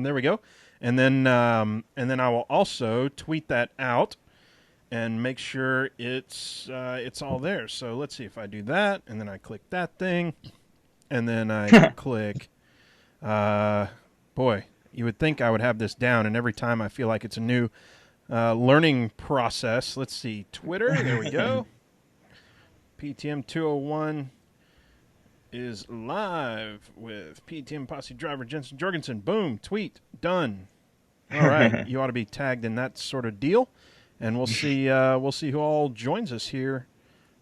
There we go. And then I will also tweet that out and make sure it's all there. So let's see if I do that, and then I click that thing, and then I click. Boy, you would think I would have this down, and every time I feel like it's a new learning process. Let's see, Twitter. There we go. PTM 201 is live with PTM Posse driver Jensen Jorgensen. Boom, tweet done. All right, you ought to be tagged in that sort of deal, and we'll see who all joins us here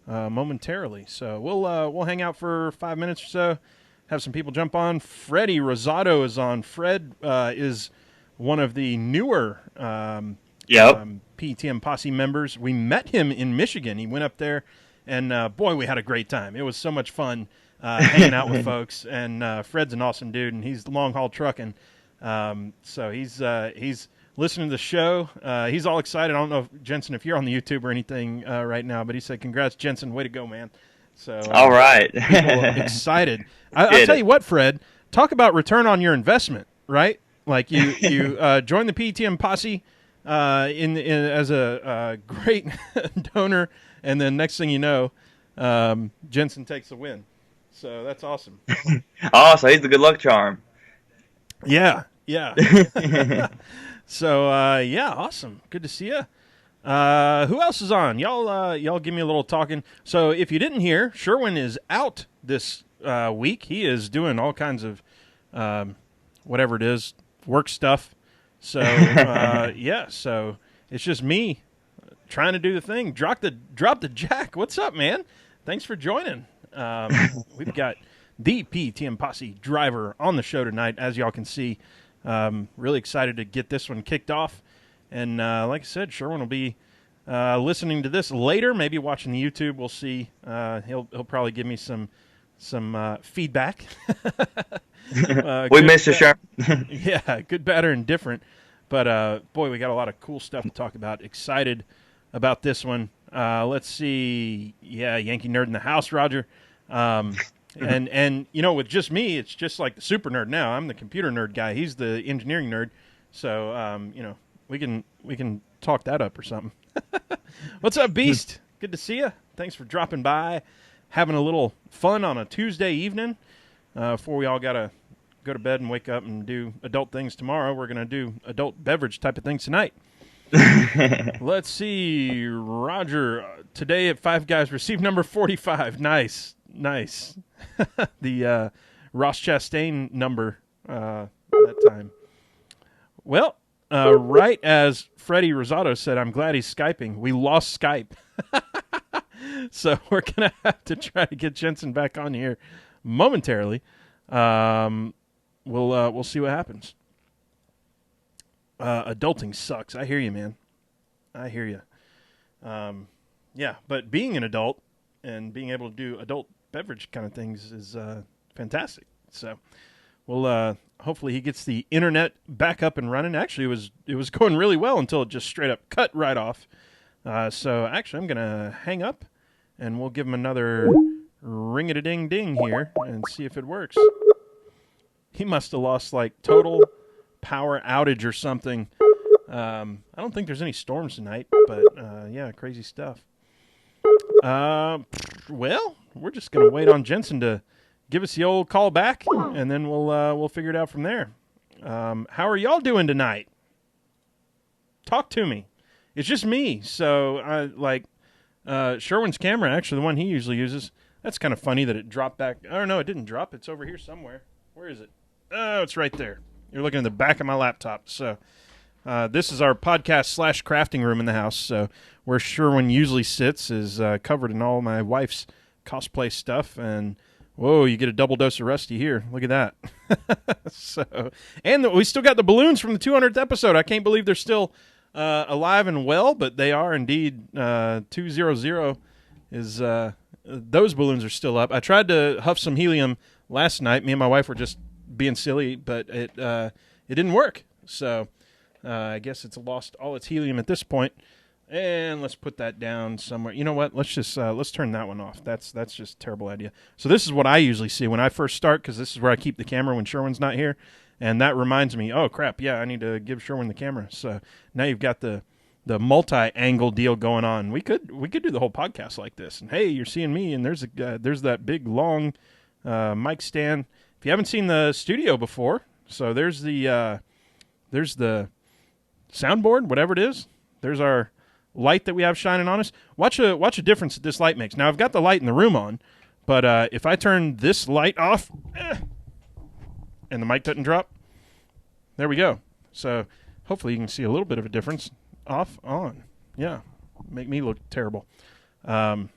momentarily. So we'll hang out for 5 minutes or so, have some people jump on. Freddie Rosado is on. Fred is one of the newer PTM Posse members. We met him in Michigan. He went up there, and boy, we had a great time. It was so much fun hanging out with folks. And Fred's an awesome dude, and he's long haul trucking. So he's listening to the show. He's all excited. I don't know, Jensen, if you're on the YouTube or anything right now, but he said, "Congrats, Jensen. Way to go, man." So all right, people excited. I'll tell you what, Fred. Talk about return on your investment, right? Like you joined the PTM Posse as a great donor, and then next thing you know, Jensen takes the win. So that's awesome. Oh, so he's the good luck charm. Yeah. So awesome. Good to see you. Who else is on? Y'all give me a little talking. So if you didn't hear, Sherwin is out this week. He is doing all kinds of whatever it is, work stuff. So so it's just me trying to do the thing. Drop the jack. What's up, man? Thanks for joining. We've got the PTM Posse driver on the show tonight, as y'all can see. Really excited to get this one kicked off. And like I said, Sherwin will be listening to this later, maybe watching the YouTube. We'll see. He'll probably give me some feedback. We miss you, Sherwin. Yeah, good, bad, or indifferent. But, boy, we got a lot of cool stuff to talk about. Excited about this one. Let's see. Yeah, Yankee Nerd in the house, Roger. And you know, with just me, it's just like the super nerd now. I'm the computer nerd guy. He's the engineering nerd. So, you know, we can talk that up or something. What's up, Beast? Good to see you. Thanks for dropping by, having a little fun on a Tuesday evening before we all got to go to bed and wake up and do adult things tomorrow. We're going to do adult beverage type of things tonight. Let's see. Roger, today at Five Guys, received number 45. Nice. The Ross Chastain number that time. Well, right as Freddie Rosado said, I'm glad he's Skyping. We lost Skype. So we're going to have to try to get Jensen back on here momentarily. We'll see what happens. Adulting sucks. I hear you, man. I hear you. Yeah, but being an adult and being able to do adult beverage kind of things is fantastic. So we'll hopefully he gets the internet back up and running. Actually, it was going really well until it just straight up cut right off. So actually, I'm gonna hang up and we'll give him another ring-a-ding-ding here and see if it works. He must have lost like total power outage or something. I don't think there's any storms tonight, but yeah, crazy stuff. Well, we're just gonna wait on Jensen to give us the old call back, and then we'll figure it out from there. How are y'all doing tonight? Talk to me. It's just me, so I like Sherwin's camera. Actually, the one he usually uses. That's kind of funny that it dropped back. I don't know. It didn't drop. It's over here somewhere. Where is it? Oh, it's right there. You're looking at the back of my laptop. So this is our podcast / crafting room in the house. So where Sherwin usually sits is covered in all my wife's cosplay stuff. And whoa, you get a double dose of Rusty here. Look at that. So, and we still got the balloons from the 200th episode. I can't believe they're still alive and well, but they are indeed. 200 is those balloons are still up. I tried to huff some helium last night. Me and my wife were just being silly, but it didn't work. So I guess it's lost all its helium at this point. And let's put that down somewhere. You know what? Let's just let's turn that one off. That's just a terrible idea. So this is what I usually see when I first start, because this is where I keep the camera when Sherwin's not here. And that reminds me, oh crap, yeah, I need to give Sherwin the camera. So now you've got the multi-angle deal going on. We could do the whole podcast like this. And hey, you're seeing me, and there's that big long mic stand. If you haven't seen the studio before, so there's the soundboard, whatever it is. There's our light that we have shining on us. Watch a difference that this light makes. Now I've got the light in the room on, but if I turn this light off, and the mic doesn't drop, there we go. So hopefully you can see a little bit of a difference. Off, on. Yeah. Make me look terrible. But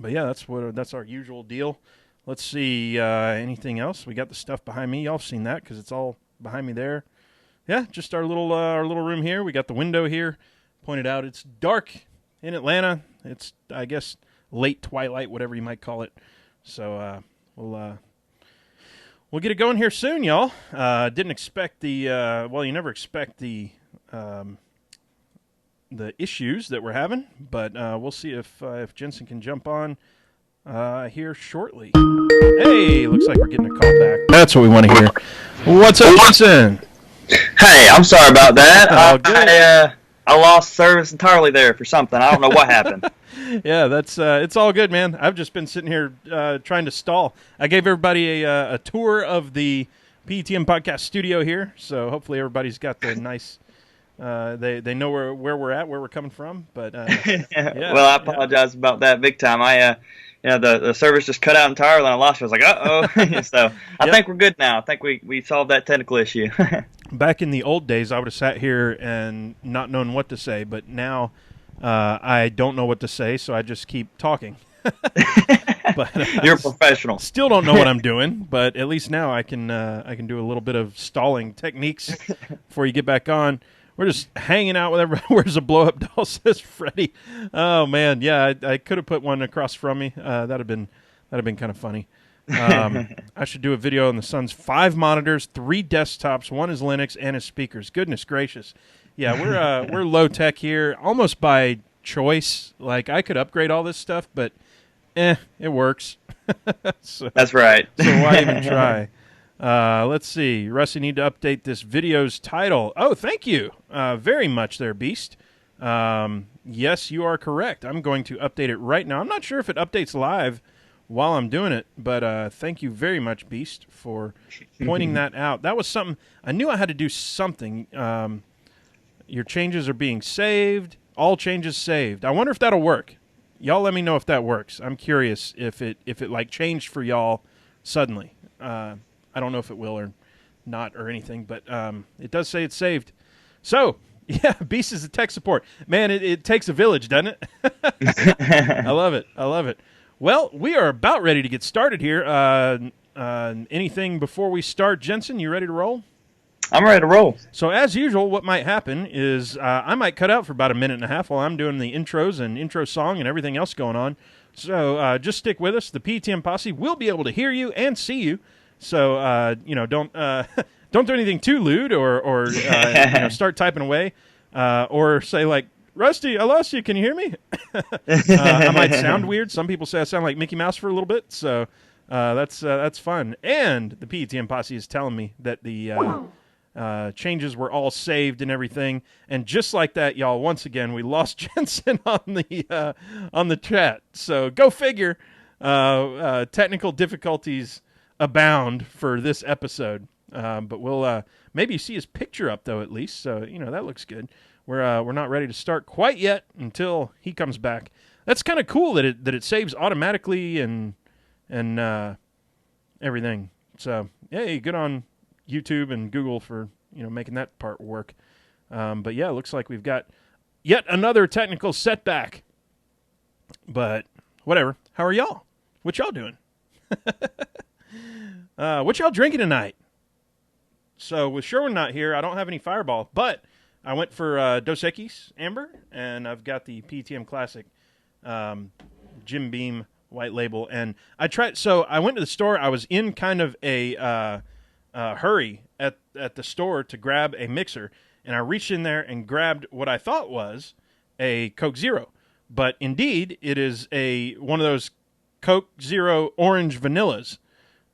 yeah, that's our usual deal. Let's see anything else. We got the stuff behind me. Y'all have seen that because it's all behind me there. Yeah, just our little room here. We got the window here. Pointed out it's dark in Atlanta. It's, I guess, late twilight, whatever you might call it. So we'll get it going here soon, y'all. Didn't expect the you never expect the issues that we're having, but we'll see if Jensen can jump on here shortly. Hey, looks like we're getting a call back. That's what we want to hear. What's up, Jensen? Hey, I'm sorry about that. Good. I lost service entirely there for something. I don't know what happened. Yeah, that's it's all good, man. I've just been sitting here trying to stall. I gave everybody a tour of the PETM podcast studio here, so hopefully everybody's got the nice. They know where we're at, where we're coming from. But yeah, well, I apologize about that big time. The service just cut out entirely, and I lost it. I was like, uh-oh. So I think we're good now. I think we solved that technical issue. Back in the old days, I would have sat here and not known what to say, but now I don't know what to say, so I just keep talking. But you're a professional. Still don't know what I'm doing, but at least now I can do a little bit of stalling techniques before you get back on. We're just hanging out with everybody. Where's a blow-up doll, says Freddie. Oh, man. Yeah, I could have put one across from me. That'd have been kind of funny. I should do a video on the son's 5 monitors, 3 desktops, 1 is Linux, and his speakers. Goodness gracious. Yeah, we're low-tech here, almost by choice. Like, I could upgrade all this stuff, but it works. So, that's right. So why even try? Let's see. Rusty, need to update this video's title. Oh, thank you very much there, Beast. Yes, you are correct. I'm going to update it right now. I'm not sure if it updates live while I'm doing it, but thank you very much, Beast, for pointing that out. That was something. I knew I had to do something. Your changes are being saved. All changes saved. I wonder if that'll work. Y'all let me know if that works. I'm curious if it like changed for y'all suddenly. I don't know if it will or not or anything, but it does say it's saved. So, yeah, Beast is the tech support. Man, it takes a village, doesn't it? I love it. I love it. Well, we are about ready to get started here. Anything before we start? Jensen, you ready to roll? I'm ready to roll. So, as usual, what might happen is I might cut out for about a minute and a half while I'm doing the intros and intro song and everything else going on. So, just stick with us. The PTM Posse will be able to hear you and see you. So, don't do anything too lewd or start typing away or say, like, Rusty, I lost you. Can you hear me? I might sound weird. Some people say I sound like Mickey Mouse for a little bit. So that's fun. And the PETM Posse is telling me that the changes were all saved and everything. And just like that, y'all, once again, we lost Jensen on the chat. So go figure. Technical difficulties abound for this episode, but we'll maybe see his picture up though at least, so that looks good. We're not ready to start quite yet until he comes back. That's kind of cool that it saves automatically and everything. So hey, good on YouTube and Google for making that part work. But yeah, it looks like we've got yet another technical setback. But whatever. How are y'all? What y'all doing? What y'all drinking tonight? So with Sherwin not here, I don't have any Fireball, but I went for Dos Equis Amber, and I've got the PTM Classic Jim Beam White Label. And I tried. So I went to the store. I was in kind of a hurry at the store to grab a mixer, and I reached in there and grabbed what I thought was a Coke Zero, but indeed it is one of those Coke Zero orange vanillas.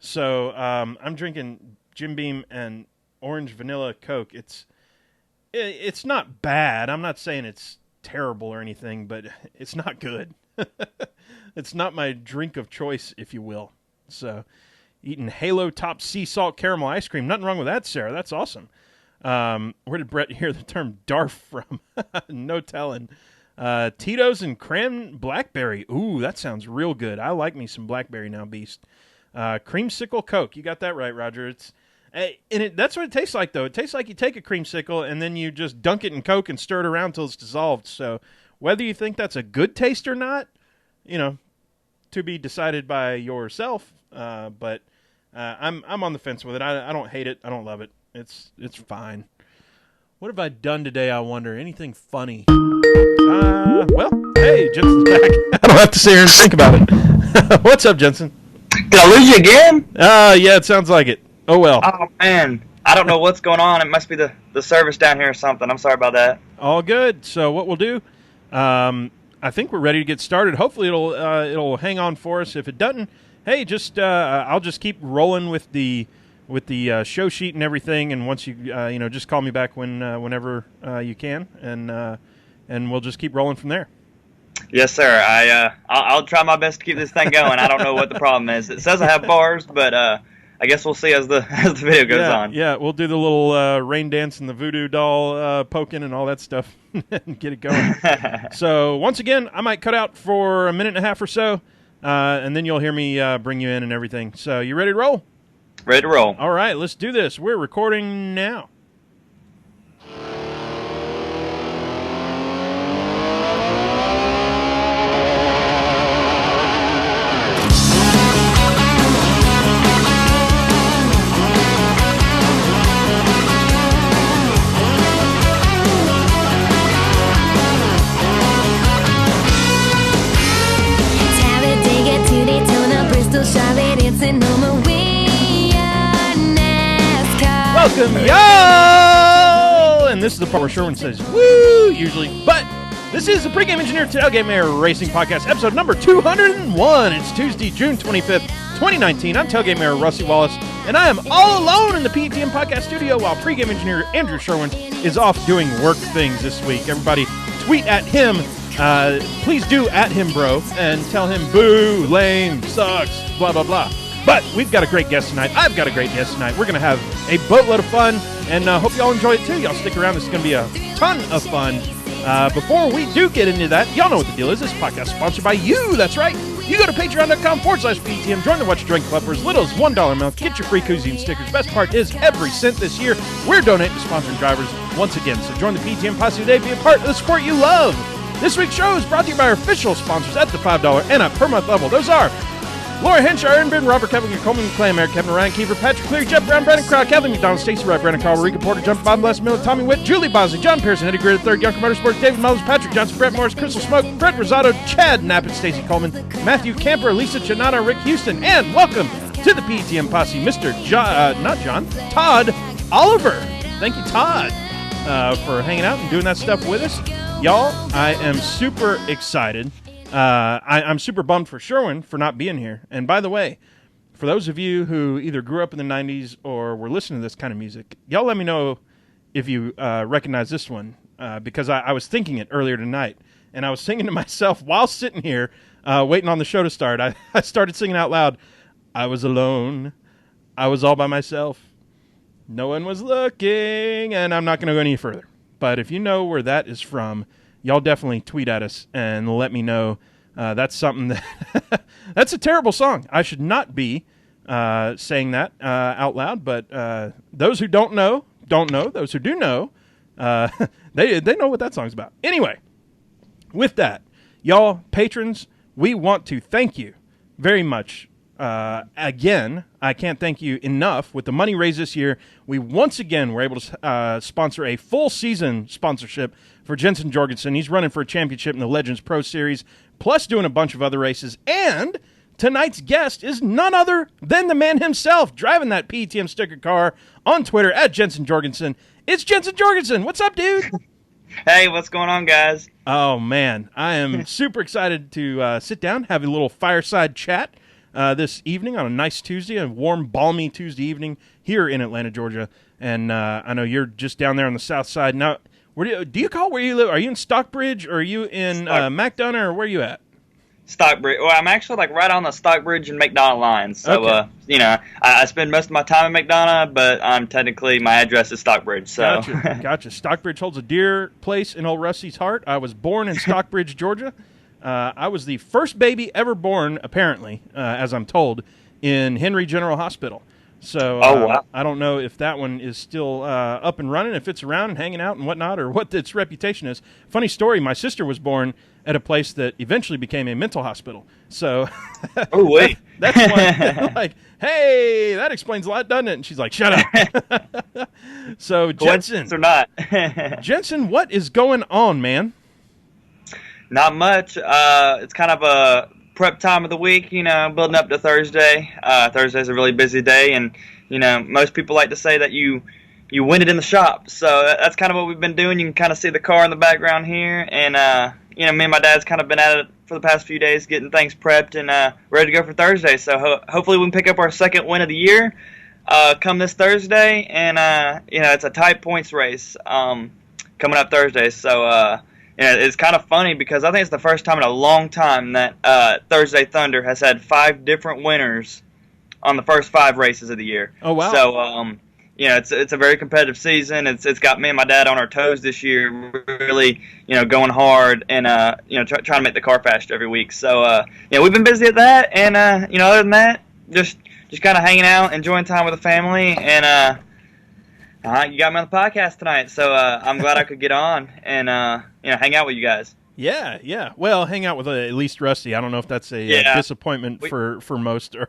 So I'm drinking Jim Beam and orange vanilla Coke. It's not bad. I'm not saying it's terrible or anything, but it's not good. It's not my drink of choice, if you will. So, eating Halo Top Sea Salt Caramel Ice Cream. Nothing wrong with that, Sarah. That's awesome. Where did Brett hear the term DARF from? No telling. Tito's and cran blackberry. Ooh, that sounds real good. I like me some blackberry now, Beast. Creamsicle Coke. You got that right, Roger. That's what it tastes like, though. It tastes like you take a creamsicle and then you just dunk it in Coke and stir it around until it's dissolved. So whether you think that's a good taste or not, to be decided by yourself. But I'm on the fence with it. I don't hate it. I don't love it. It's fine. What have I done today, I wonder? Anything funny? Well, hey, Jensen's back. I don't have to sit here and think about it. What's up, Jensen? Did I lose you again? Yeah, it sounds like it. Oh, well. Oh, man. I don't know what's going on. It must be the service down here or something. I'm sorry about that. All good. So what we'll do, I think we're ready to get started. Hopefully it'll hang on for us. If it doesn't, hey, just I'll just keep rolling with the show sheet and everything. And once you just call me back whenever you can, and we'll just keep rolling from there. Yes, sir. I'll try my best to keep this thing going. I don't know what the problem is. It says I have bars, but I guess we'll see as the video goes on. Yeah, we'll do the little rain dance and the voodoo doll poking and all that stuff and get it going. So once again, I might cut out for a minute and a half or so, and then you'll hear me bring you in and everything. So you ready to roll? Ready to roll. All right, let's do this. We're recording now. Welcome, y'all! And this is the part where Sherwin says, woo, usually. But this is the Pregame Engineer Tailgate Mayor Racing Podcast, episode number 201. It's Tuesday, June 25th, 2019. I'm Tailgate Mayor Rusty Wallace, and I am all alone in the PETM Podcast studio while Pregame Engineer Andrew Sherwin is off doing work things this week. Everybody tweet at him. Please do at him, bro, and tell him, boo, lame, sucks, blah, blah, blah. But we've got a great guest tonight. I've got a great guest tonight. We're going to have a boatload of fun, and hope y'all enjoy it too. Y'all stick around. This is going to be a ton of fun. Before we do get into that, y'all know what the deal is. This podcast is sponsored by you. That's right. You go to patreon.com/PETM, join the Watch Your Drink Club for as little as $1 a month. Get your free koozie and stickers. Best part is every cent this year, we're donating to sponsoring drivers once again. So join the PETM Posse today. Be a part of the sport you love. This week's show is brought to you by our official sponsors at the $5 and up per month level. Those are Laura Henshaw, Aaron Ben, Robert Kevin, Coleman McClam, Eric Kevin, Ryan Kiefer, Patrick Cleary, Jeff Brown, Brandon Crowd, Kathleen McDonald, Stacey Wright, Brandon Carl, Rika Porter, Jump Bob, Les Miller, Tommy Witt, Julie Bosley, John Pearson, Eddie Greer III, Younker Motorsports, David Mullins, Patrick Johnson, Brett Morris, Crystal Smoke, Fred Rosado, Chad Knapp, Stacey Coleman, Matthew Camper, Lisa Chanana, Rick Houston, and welcome to the PETM Posse, Mr. Todd Oliver. Thank you, Todd, for hanging out and doing that stuff with us. Y'all, I am super excited. I'm super bummed for Sherwin for not being here. And by the way, for those of you who either grew up in the 90s or were listening to this kind of music, y'all let me know if you recognize this one, because I was thinking it earlier tonight. And I was singing to myself while sitting here waiting on the show to start. I started singing out loud. I was alone. I was all by myself. No one was looking. And I'm not going to go any further. But if you know where that is from, y'all definitely tweet at us and let me know. That's something that that's a terrible song. I should not be saying that out loud. But those who don't know. Those who do know, they know what that song's about. Anyway, with that, y'all patrons, we want to thank you very much. Again, I can't thank you enough. With the money raised this year, we once again were able to sponsor a full season sponsorship for Jensen Jorgensen. He's running for a championship in the Legends Pro Series, plus doing a bunch of other races. And tonight's guest is none other than the man himself, driving that PETM sticker car on Twitter at Jensen Jorgensen. It's Jensen Jorgensen. What's up, dude? Hey, what's going on, guys? Oh, man. I am super excited to sit down, have a little fireside chat. this evening on a nice Tuesday, a warm, balmy Tuesday evening here in Atlanta, Georgia. And I know you're just down there on the south side. Now, where do you call where you live? Are you in Stockbridge, or are you in McDonough, or where are you at? Stockbridge. Well, I'm actually like right on the Stockbridge and McDonough lines. So, Okay. I spend most of my time in McDonough, but I'm technically, my address is Stockbridge. So. Gotcha. Stockbridge holds a dear place in old Rusty's heart. I was born in Stockbridge, Georgia. I was the first baby ever born, apparently, as I'm told, in Henry General Hospital. So Wow. I don't know if that one is still up and running, if it's around and hanging out and whatnot, or what its reputation is. Funny story, my sister was born at a place that eventually became a mental hospital. So Oh, wait. that's one, like, hey, that explains a lot, doesn't it? And she's like, shut up. So, Jensen. Or not. Jensen, what is going on, man? Not much. It's kind of a prep time of the week, building up to Thursday. Thursday's a really busy day, and, most people like to say that you win it in the shop. So that's kind of what we've been doing. You can kind of see the car in the background here, and, me and my dad's kind of been at it for the past few days, getting things prepped and ready to go for Thursday. So hopefully we can pick up our second win of the year come this Thursday, and, it's a tight points race coming up Thursday. So, it's kind of funny because I think it's the first time in a long time that Thursday Thunder has had 5 different winners on the first 5 races of the year. Oh, wow. So, it's a very competitive season. It's got me and my dad on our toes this year, really, going hard and, trying to make the car faster every week. So, we've been busy at that, and, other than that, just kind of hanging out, enjoying time with the family, and, you got me on the podcast tonight, so I'm glad I could get on and hang out with you guys. Yeah. Well, hang out with at least Rusty. I don't know if that's a disappointment for most or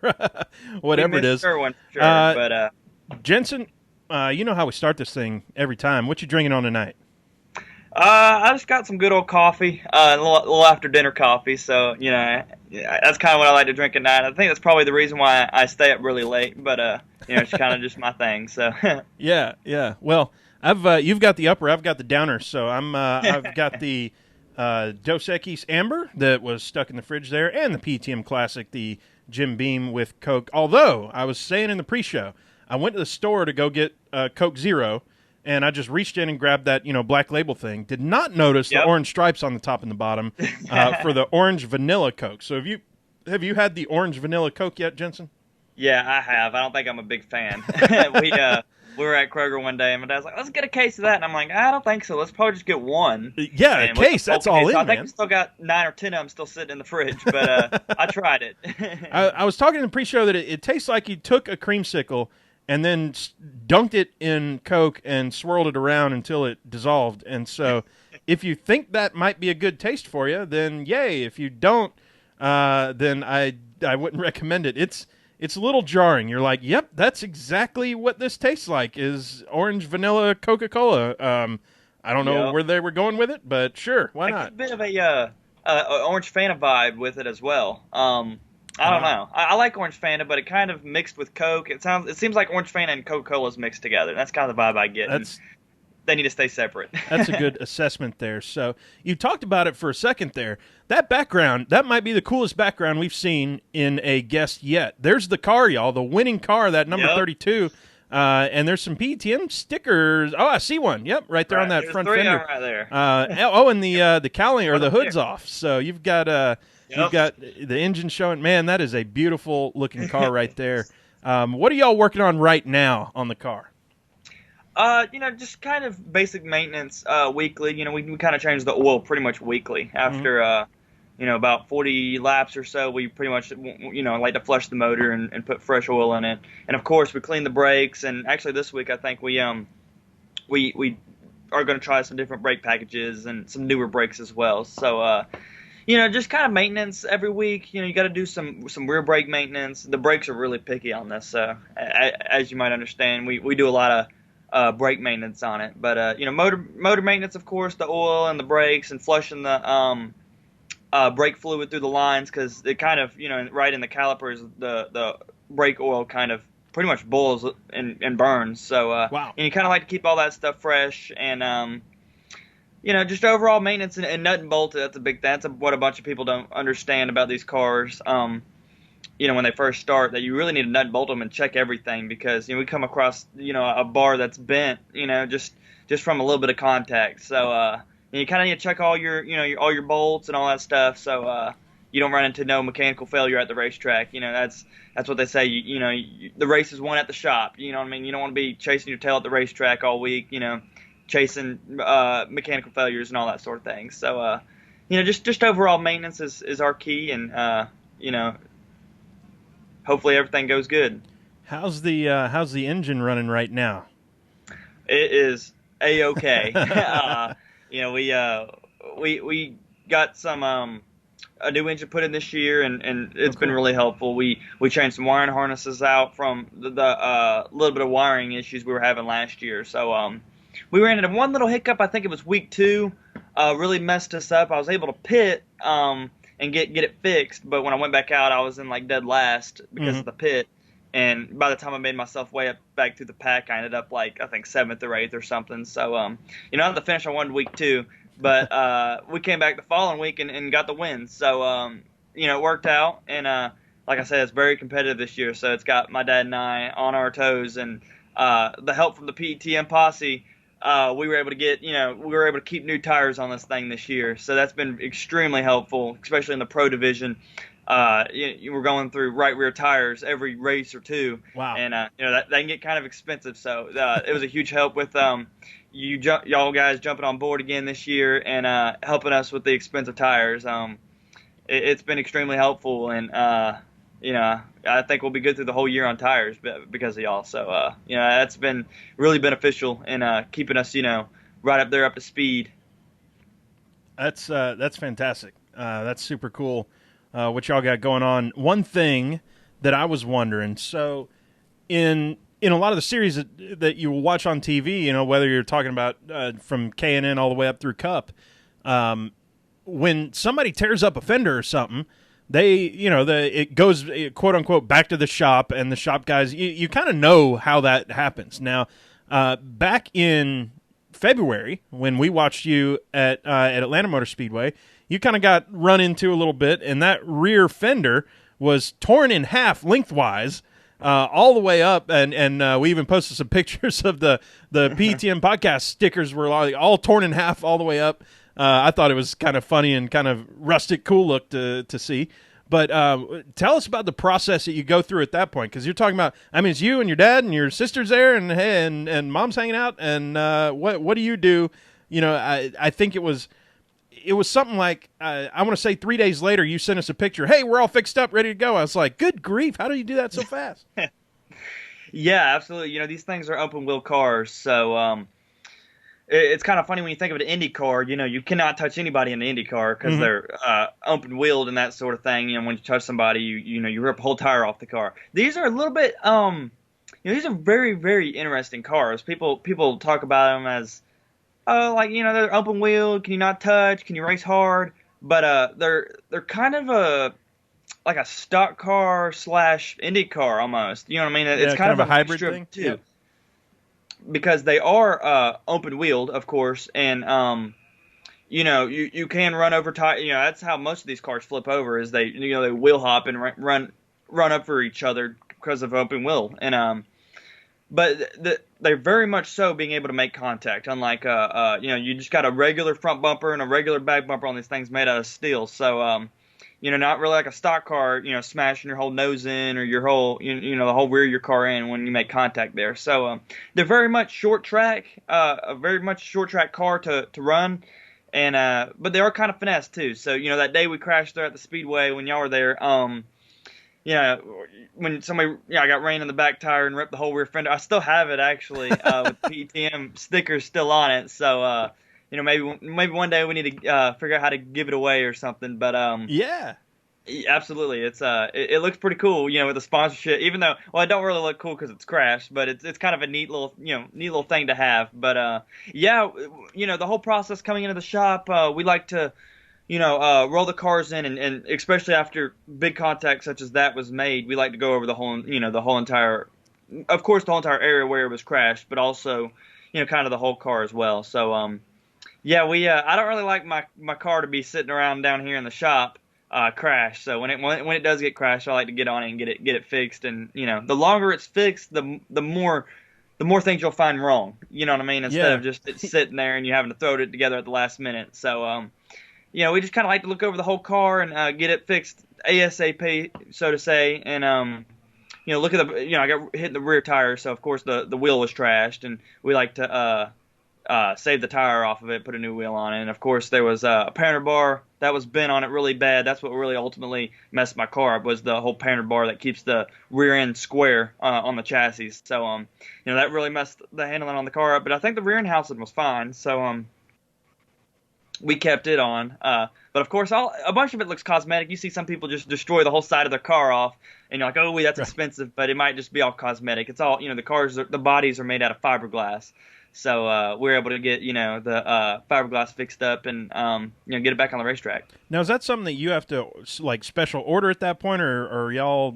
whatever it is. One for sure, but Jensen, you know how we start this thing every time. What you drinking on tonight? I just got some good old coffee, a little after dinner coffee. So that's kind of what I like to drink at night. I think that's probably the reason why I stay up really late. But it's kind of just my thing. So yeah. Well, you've got the upper, I've got the downer. So I've got the Dos Equis Amber that was stuck in the fridge there, and the PETM Classic, the Jim Beam with Coke. Although I was saying in the pre-show, I went to the store to go get Coke Zero. And I just reached in and grabbed that, Black Label thing. Did not notice the orange stripes on the top and the bottom for the orange vanilla Coke. So have you had the orange vanilla Coke yet, Jensen? Yeah, I have. I don't think I'm a big fan. We were at Kroger one day, and my dad's like, "Let's get a case of that." And I'm like, "I don't think so. Let's probably just get one." Yeah, a case. That's all in, so I think man. we still got 9 or 10 of them still sitting in the fridge, but I tried it. I was talking in the pre-show that it tastes like you took a creamsicle and then dunked it in Coke and swirled it around until it dissolved. And so if you think that might be a good taste for you, then yay. If you don't, then I wouldn't recommend it. It's a little jarring. You're like, yep, that's exactly what this tastes like, is orange vanilla Coca-Cola. I don't know where they were going with it, but sure, why not? A bit of a Orange Fanta vibe with it as well. I don't know. I like Orange Fanta, but it kind of mixed with Coke. It seems like Orange Fanta and Coca-Cola is mixed together. That's kind of the vibe I get. They need to stay separate. That's a good assessment there. So you talked about it for a second there. That background, that might be the coolest background we've seen in a guest yet. There's the car, y'all, the winning car, that number 32. And there's some PETM stickers. Oh, I see one. Yep, right there on that front fender. Right there. And the cowling or the hood's off. So you've got You've got the engine showing. Man, that is a beautiful looking car right there. What are y'all working on right now on the car? Just kind of basic maintenance weekly. We kind of change the oil pretty much weekly. After, about 40 laps or so, we pretty much, like to flush the motor and put fresh oil in it. And, of course, we clean the brakes. And actually this week I think we are going to try some different brake packages and some newer brakes as well. So, just kind of maintenance every week. You got to do some rear brake maintenance. The brakes are really picky on this, as you might understand. We do a lot of brake maintenance on it. But, motor maintenance, of course, the oil and the brakes and flushing the brake fluid through the lines, because it kind of, right in the calipers, the brake oil kind of pretty much boils and burns. So wow. And you kind of like to keep all that stuff fresh and just overall maintenance and nut and bolt. That's a big thing. That's what a bunch of people don't understand about these cars. when they first start, that you really need to nut and bolt them and check everything, because we come across a bar that's bent, just from a little bit of contact. So you kind of need to check all all your bolts and all that stuff, so you don't run into no mechanical failure at the racetrack. That's what they say. The race is won at the shop. You know what I mean? You don't want to be chasing your tail at the racetrack all week. Chasing mechanical failures and all that sort of thing. So just overall maintenance is our key, and hopefully everything goes good. How's the engine running right now? It is A-okay. We got some a new engine put in this year, and it's been really helpful. We changed some wiring harnesses out from the little bit of wiring issues we were having last year. So we ran into one little hiccup. I think it was week 2. Really messed us up. I was able to pit and get it fixed, but when I went back out, I was in like dead last because of the pit. And by the time I made myself way up back through the pack, I ended up like, I think 7th or 8th or something. So I had the finish I wanted week 2, but we came back the following week and got the win. So it worked out, and like I said, it's very competitive this year. So it's got my dad and I on our toes, and the help from the PETM posse. We were able to keep new tires on this thing this year, so that's been extremely helpful, especially in the pro division. You were going through right rear tires every race or two. Wow. And that can get kind of expensive, so it was a huge help with y'all guys jumping on board again this year and helping us with the expensive tires. It's been extremely helpful, and I think we'll be good through the whole year on tires because of y'all. So, that's been really beneficial in keeping us, right up there up to speed. That's fantastic. That's super cool. What y'all got going on. One thing that I was wondering, so in a lot of the series that you will watch on TV, whether you're talking about from K&N all the way up through Cup, when somebody tears up a fender or something, it goes, quote unquote, back to the shop, and the shop guys, you kind of know how that happens. Now, back in February, when we watched you at Atlanta Motor Speedway, you kind of got run into a little bit, and that rear fender was torn in half lengthwise, all the way up, and we even posted some pictures of the PETM podcast stickers were all torn in half all the way up. I thought it was kind of funny and kind of rustic, cool look to see. But tell us about the process that you go through at that point, because you're talking about, it's you and your dad and your sister's there, and mom's hanging out, and what do you do? I think it was something like, I want to say 3 days later, you sent us a picture. Hey, we're all fixed up, ready to go. I was like, good grief, how do you do that so fast? Yeah, absolutely. These things are open wheel cars, so it's kind of funny when you think of an Indy car. You cannot touch anybody in the Indy car because they're open wheeled and that sort of thing. When you touch somebody, you rip a whole tire off the car. These are a little bit, these are very, very interesting cars. People talk about them as, they're open wheeled. Can you not touch? Can you race hard? But they're kind of like a stock car / Indy car almost. You know what I mean? It's kind of a hybrid thing too. Yeah. Because they are open wheeled, of course, and you can run over tire. That's how most of these cars flip over, is they wheel hop and run up for each other because of open wheel. And but they're very much so being able to make contact. Unlike you just got a regular front bumper and a regular back bumper on these things made out of steel. So not really like a stock car, smashing your whole nose in or your whole, the whole rear of your car in when you make contact there. So they're very much short track, a very much short track car to run, and but they are kind of finesse too. So that day we crashed there at the speedway when y'all were there, when somebody, I got rain in the back tire and ripped the whole rear fender. I still have it actually, with PETM stickers still on it. So maybe one day we need to figure out how to give it away or something. But yeah, absolutely, it's it looks pretty cool, with the sponsorship. Even though, it don't really look cool because it's crashed, but it's kind of a neat little thing to have. But the whole process coming into the shop, we like to roll the cars in, and especially after big contact such as that was made, we like to go over the whole entire area where it was crashed, but also kind of the whole car as well. So I don't really like my car to be sitting around down here in the shop. crash. So when it does get crashed, I like to get on it and get it fixed. And the longer it's fixed, the more things you'll find wrong. You know what I mean? Instead Yeah. of just it sitting there and you having to throw it together at the last minute. So we just kind of like to look over the whole car and get it fixed ASAP, so to say. And look at I got hit in the rear tire, so of course the wheel was trashed, and we like to save the tire off of it, put a new wheel on it. And of course there was a painter bar that was bent on it really bad. That's what really ultimately messed my car up, was the whole painter bar that keeps the rear end square on the chassis. So that really messed the handling on the car up. But I think the rear end housing was fine. So we kept it on. But of course, a bunch of it looks cosmetic. You see some people just destroy the whole side of their car off, and you're like, oh, that's expensive, but it might just be all cosmetic. It's all, the bodies are made out of fiberglass. So we're able to get, the fiberglass fixed up and, get it back on the racetrack. Now, is that something that you have to, like, special order at that point, or are y'all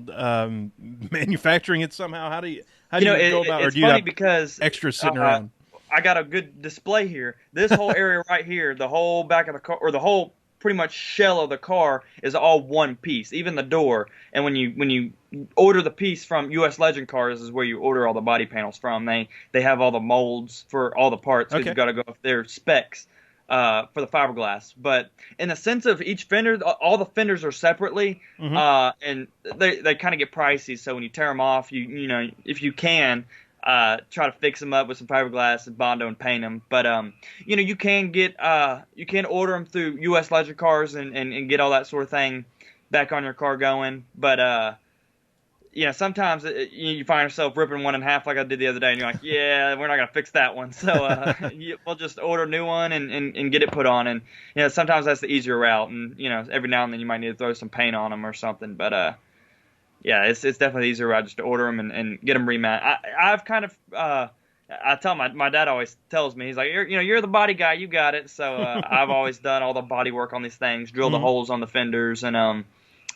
manufacturing it somehow? How do you go about it? Or do you have because extras sitting around? I got a good display here. This whole area right here, the whole back of the car, or the whole pretty much shell of the car, is all one piece, even the door. And when you order the piece from U.S. Legend Cars, is where you order all the body panels from. They have all the molds for all the parts, because you got to go off their specs for the fiberglass. But in the sense of each fender, all the fenders are separately, and they kind of get pricey. So when you tear them off, if you can, try to fix them up with some fiberglass and Bondo and paint them. But you can order them through U.S. Legend Cars and get all that sort of thing back on your car going. But sometimes you find yourself ripping one in half like I did the other day, and you're like, yeah, we're not gonna fix that one. So we'll just order a new one and get it put on. And sometimes that's the easier route. And every now and then you might need to throw some paint on them or something. But yeah, it's definitely easier route just to order them and get them remat. I've kind of I tell my dad always tells me, he's like, you're the body guy, you got it. So I've always done all the body work on these things, drill the holes on the fenders, and mount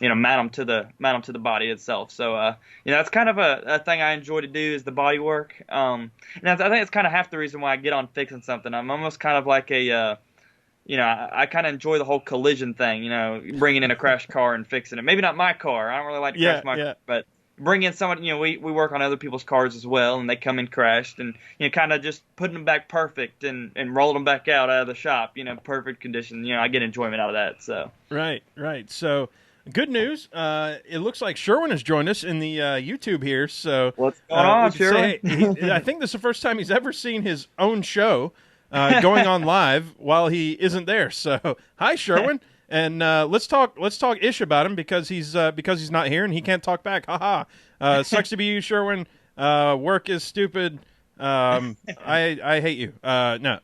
them to the body itself. So that's kind of a thing I enjoy to do, is the body work. And I think it's kind of half the reason why I get on fixing something. I'm almost kind of like I kind of enjoy the whole collision thing, bringing in a crashed car and fixing it. Maybe not my car. I don't really like to crash my car, but bring in someone, we work on other people's cars as well, and they come in crashed, and, kind of just putting them back perfect and rolling them back out of the shop, perfect condition. I get enjoyment out of that. So. Right. So good news. It looks like Sherwin has joined us in the YouTube here. So what's going on, Sherwin? I think this is the first time he's ever seen his own show going on live while he isn't there. So, hi, Sherwin, and let's talk ish about him because he's not here and he can't talk back. Haha. Sucks to be you, Sherwin. Work is stupid. I hate you. No.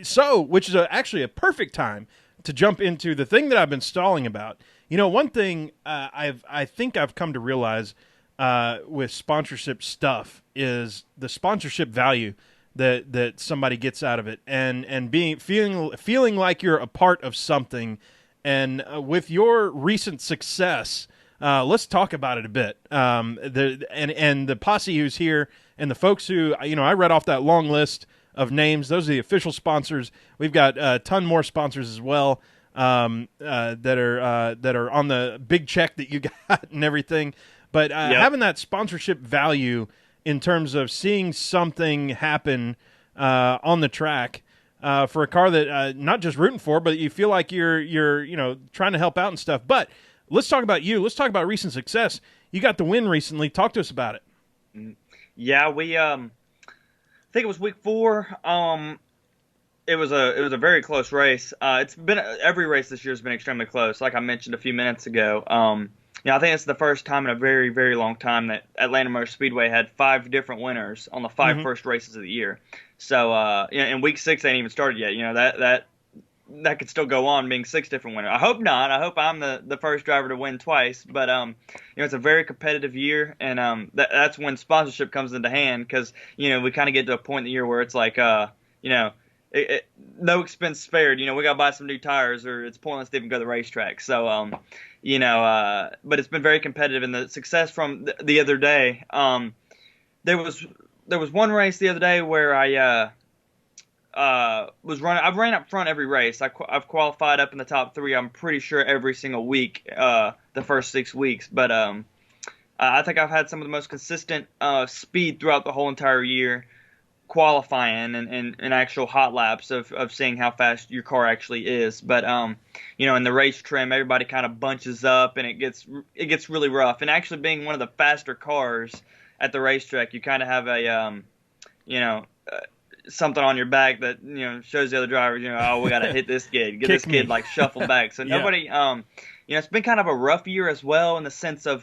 So, which is actually a perfect time to jump into the thing that I've been stalling about. One thing I think I've come to realize with sponsorship stuff is the sponsorship value that somebody gets out of it, and feeling like you're a part of something. And with your recent success, let's talk about it a bit. The posse who's here, and the folks who I read off that long list of names. Those are the official sponsors. We've got a ton more sponsors as well that are on the big check that you got and everything. But having that sponsorship value in terms of seeing something happen on the track for a car that not just rooting for, but you feel like you're trying to help out and stuff. But let's talk about you. Let's talk about recent success. You got the win recently. Talk to us about it. Yeah, we I think it was week 4. It was a very close race. It's been every race this year has been extremely close. Like I mentioned a few minutes ago. I think it's the first time in a very, very long time that Atlanta Motor Speedway had 5 different winners on the 5 first races of the year. So, in week 6 they ain't even started yet. That could still go on, being 6 different winners. I hope not. I hope I'm the first driver to win twice. But it's a very competitive year, and that's when sponsorship comes into hand, because we kind of get to a point in the year where it's like no expense spared. We got to buy some new tires, or it's pointless to even go to the racetrack. So, but it's been very competitive. And the success from the other day, there was one race the other day where was running. I've ran up front every race. I've qualified up in the top three. I'm pretty sure every single week, the first 6 weeks. But I think I've had some of the most consistent speed throughout the whole entire year, qualifying and actual hot laps of seeing how fast your car actually is. But in the race trim, everybody kind of bunches up and it gets really rough. And actually being one of the faster cars at the racetrack, you kind of have a you know something on your back that shows the other drivers, oh, we got to hit this kid, get this kid like shuffled back. So Yeah. nobody, it's been kind of a rough year as well in the sense of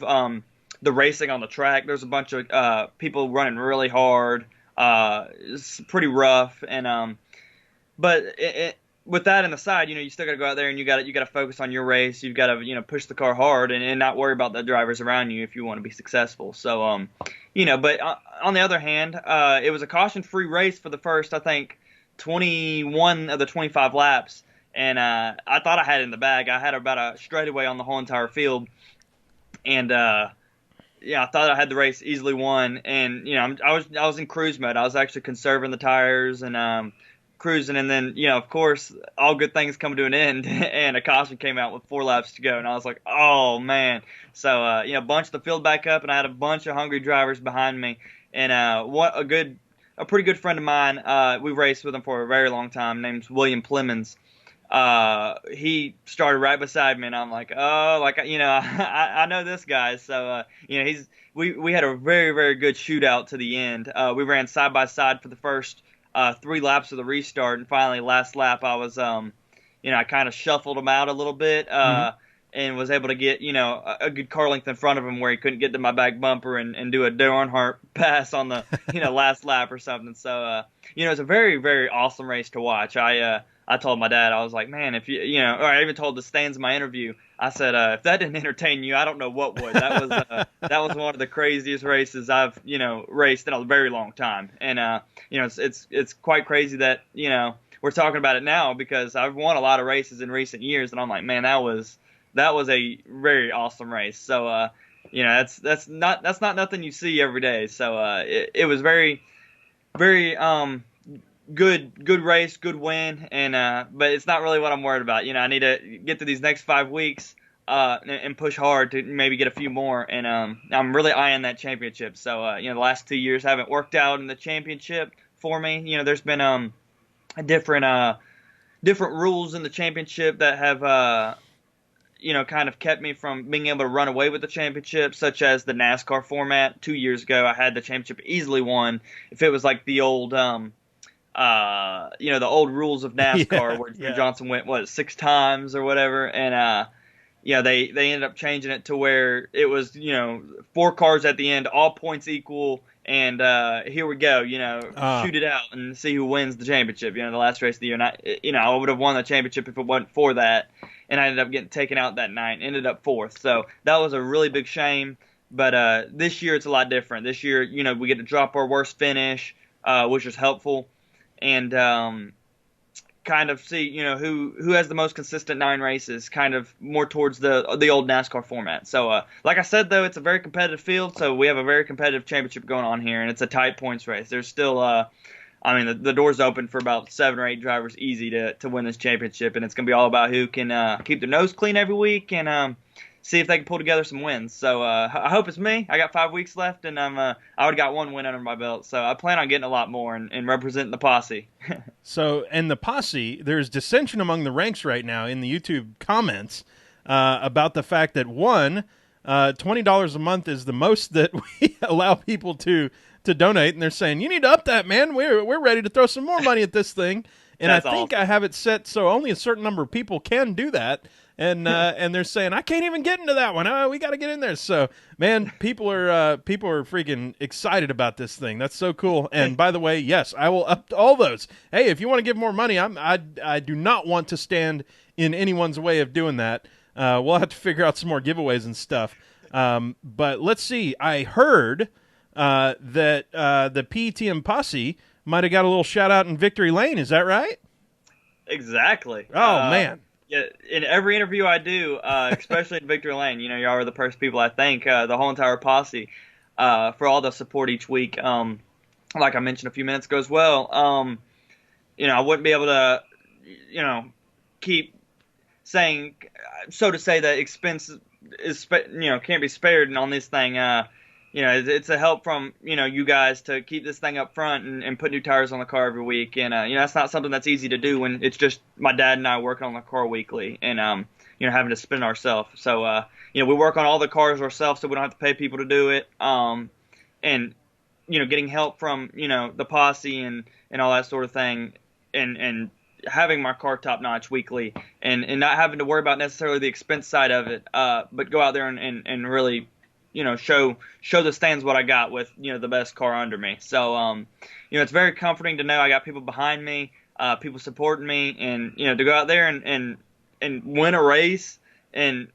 the racing on the track. There's a bunch of people running really hard. It's pretty rough, and but with that in the side, you still got to go out there and you got to focus on your race. You've got to push the car hard and not worry about the drivers around you if you want to be successful. So but on the other hand, it was a caution-free race for the first, I think, 21 of the 25 laps, and I thought I had it in the bag. I had about a straightaway on the whole entire field, and I thought I had the race easily won. And I was in cruise mode. I was actually conserving the tires and cruising, and then of course all good things come to an end, and a caution came out with 4 laps to go, and I was like, oh man. So bunched the field back up, and I had a bunch of hungry drivers behind me, and a pretty good friend of mine, we raced with him for a very long time, named William Plemons. He started right beside me, and I'm like, oh, like I know this guy. So we had a very, very good shootout to the end. We ran side by side for the first 3 laps of the restart, and finally last lap I was I kind of shuffled him out a little bit and was able to get a good car length in front of him where he couldn't get to my back bumper and do a Earnhardt pass on the last lap or something. So it's a very, very awesome race to watch. I told my dad, I was like, man, if or I even told the stands in my interview, I said, if that didn't entertain you, I don't know what would. That was one of the craziest races I've raced in a very long time, and it's quite crazy that we're talking about it now because I've won a lot of races in recent years, and I'm like, man, that was a very awesome race. So that's not nothing you see every day. So it was very, very good race, good win, and but it's not really what I'm worried about. I need to get to these next 5 weeks and push hard to maybe get a few more, and I'm really eyeing that championship. So the last 2 years haven't worked out in the championship for me. There's been different rules in the championship that have kind of kept me from being able to run away with the championship, such as the NASCAR format. 2 years ago, I had the championship easily won if it was like the old the old rules of NASCAR where Jim Johnson went 6 times or whatever, and they ended up changing it to where it was 4 cars at the end, all points equal, and here we go, shoot it out and see who wins the championship. The last race of the year, and I would have won the championship if it wasn't for that, and I ended up getting taken out that night, ended up 4th, so that was a really big shame. But this year it's a lot different. This year, we get to drop our worst finish, which is helpful, and kind of see who has the most consistent 9 races, kind of more towards the old NASCAR format. So like I said, though, it's a very competitive field, so we have a very competitive championship going on here, and it's a tight points race. There's still the door's open for about 7 or 8 drivers easy to win this championship, and it's going to be all about who can keep their nose clean every week and see if they can pull together some wins. So I hope it's me. I got 5 weeks left, and I already got 1 win under my belt. So I plan on getting a lot more and representing the posse. So, and the posse, there's dissension among the ranks right now in the YouTube comments about the fact that $20 a month is the most that we allow people to donate, and they're saying you need to up that, man. We're ready to throw some more money at this thing. And I think awesome. I have it set so only a certain number of people can do that. And they're saying I can't even get into that one. We got to get in there. So man, people are freaking excited about this thing. That's so cool. And by the way, yes, I will up all those. Hey, if you want to give more money, I do not want to stand in anyone's way of doing that. We'll have to figure out some more giveaways and stuff. But let's see. I heard that the PETM posse might have got a little shout out in Victory Lane. Is that right? Exactly. Oh man. Yeah, in every interview I do, especially in Victory Lane, y'all are the first people I thank, the whole entire posse, for all the support each week. Like I mentioned a few minutes ago as well, I wouldn't be able to, you know, keep saying, so to say, that expense can't be spared on this thing. It's a help from, you guys to keep this thing up front and put new tires on the car every week. And, that's not something that's easy to do when it's just my dad and I working on the car weekly and, having to spend ourselves. So, we work on all the cars ourselves so we don't have to pay people to do it. And, getting help from, the posse and all that sort of thing and having my car top notch weekly and not having to worry about necessarily the expense side of it, but go out there and really, show the stands what I got with, the best car under me. So, it's very comforting to know I got people behind me, people supporting me, and, to go out there and win a race and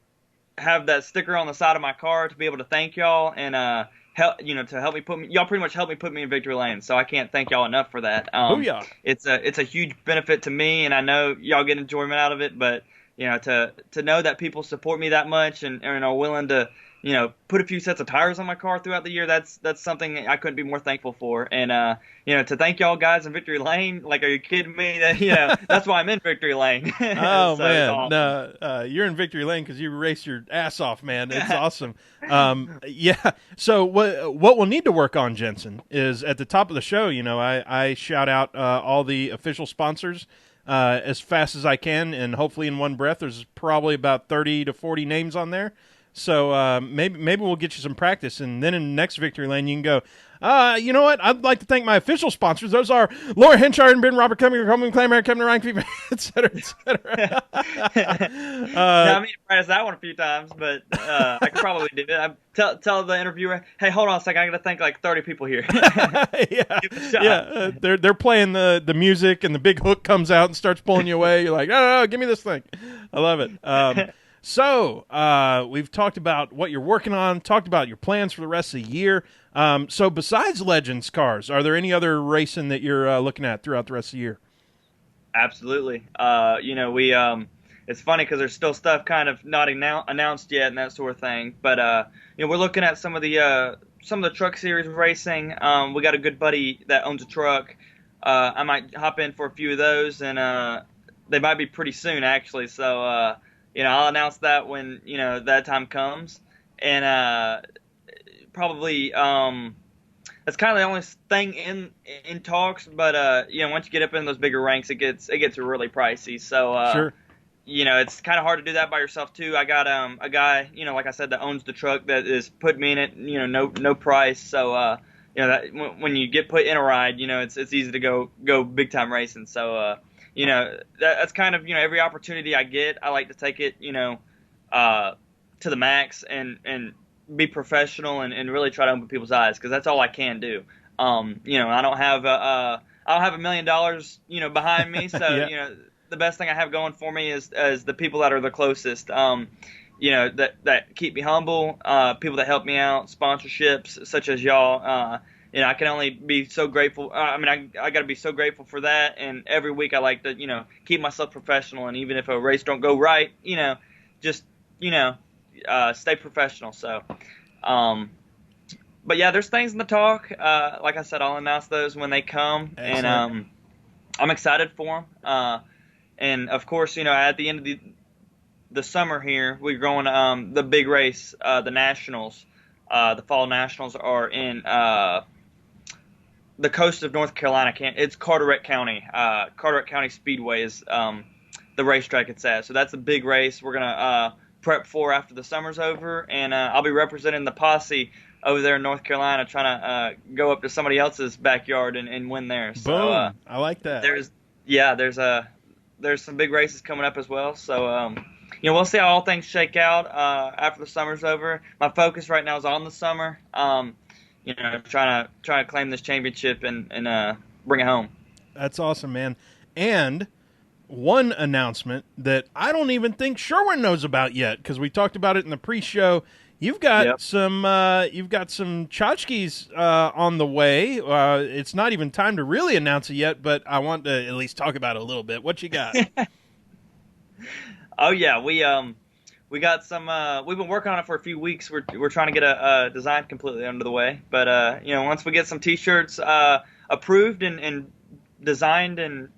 have that sticker on the side of my car to be able to thank y'all and, to help me y'all pretty much helped me put me in victory lane. So I can't thank y'all enough for that. Booyah. It's a huge benefit to me, and I know y'all get enjoyment out of it. But to know that people support me that much and are willing to put a few sets of tires on my car throughout the year, that's something I couldn't be more thankful for. And to thank y'all guys in victory lane, like, are you kidding me? That that's why I'm in victory lane. Oh, So man. awesome. No, you're in victory lane because you race your ass off, man. It's awesome. Yeah. So what we'll need to work on, Jensen, is at the top of the show, I shout out all the official sponsors as fast as I can, and hopefully in one breath. There's probably about 30 to 40 names on there. So maybe we'll get you some practice, and then in the next victory lane you can go, you know what? I'd like to thank my official sponsors. Those are Laura Henchard and Ben Robert Cumming, Clamer, Kevin Ryan, et cetera, et cetera. I mean, to practice that one a few times, but I could probably do it. Tell the interviewer, hey, hold on a second, I got to thank like 30 people here. Yeah. They're playing the music, and the big hook comes out and starts pulling you away. You're like, no, give me this thing. I love it. So we've talked about what you're working on, talked about your plans for the rest of the year. So besides Legends cars, are there any other racing that you're looking at throughout the rest of the year? Absolutely. We it's funny because there's still stuff kind of not announced yet and that sort of thing. But we're looking at some of the truck series racing. We got a good buddy that owns a truck. I might hop in for a few of those, and they might be pretty soon actually. So. I'll announce that when, that time comes. And probably that's kind of the only thing in talks. But, once you get up in those bigger ranks, it gets really pricey. So, sure. It's kind of hard to do that by yourself, too. I got a guy, like I said, that owns the truck that is putting me in it, no price. So, that when you get put in a ride, it's easy to go big time racing. So, that's kind of, every opportunity I get, I like to take it, to the max and be professional and really try to open people's eyes, because that's all I can do. I don't have $1 million, behind me. So, Yeah. The best thing I have going for me is the people that are the closest, that keep me humble, people that help me out, sponsorships such as y'all. I can only be so grateful. I got to be so grateful for that. And every week I like to, keep myself professional. And even if a race don't go right, just, stay professional. So, but yeah, there's things in the talk. Like I said, I'll announce those when they come. Excellent. And I'm excited for them. And of course, at the end of the summer here, we're going the big race, the Nationals. The Fall Nationals are in the coast of North Carolina. It's Carteret County. Carteret County Speedway is the racetrack it's at. So that's a big race we're going to prep for after the summer's over. And I'll be representing the posse over there in North Carolina, trying to go up to somebody else's backyard and win there. So, boom. I like that. There's some big races coming up as well. So, we'll see how all things shake out after the summer's over. My focus right now is on the summer. Trying to claim this championship and bring it home. That's awesome, man. And one announcement that I don't even think Sherwin knows about yet, because we talked about it in the pre-show. You've got some tchotchkes on the way. It's not even time to really announce it yet, but I want to at least talk about it a little bit. What you got? Oh yeah, we got some. We've been working on it for a few weeks. We're trying to get a design completely under the way. But once we get some T-shirts approved and designed and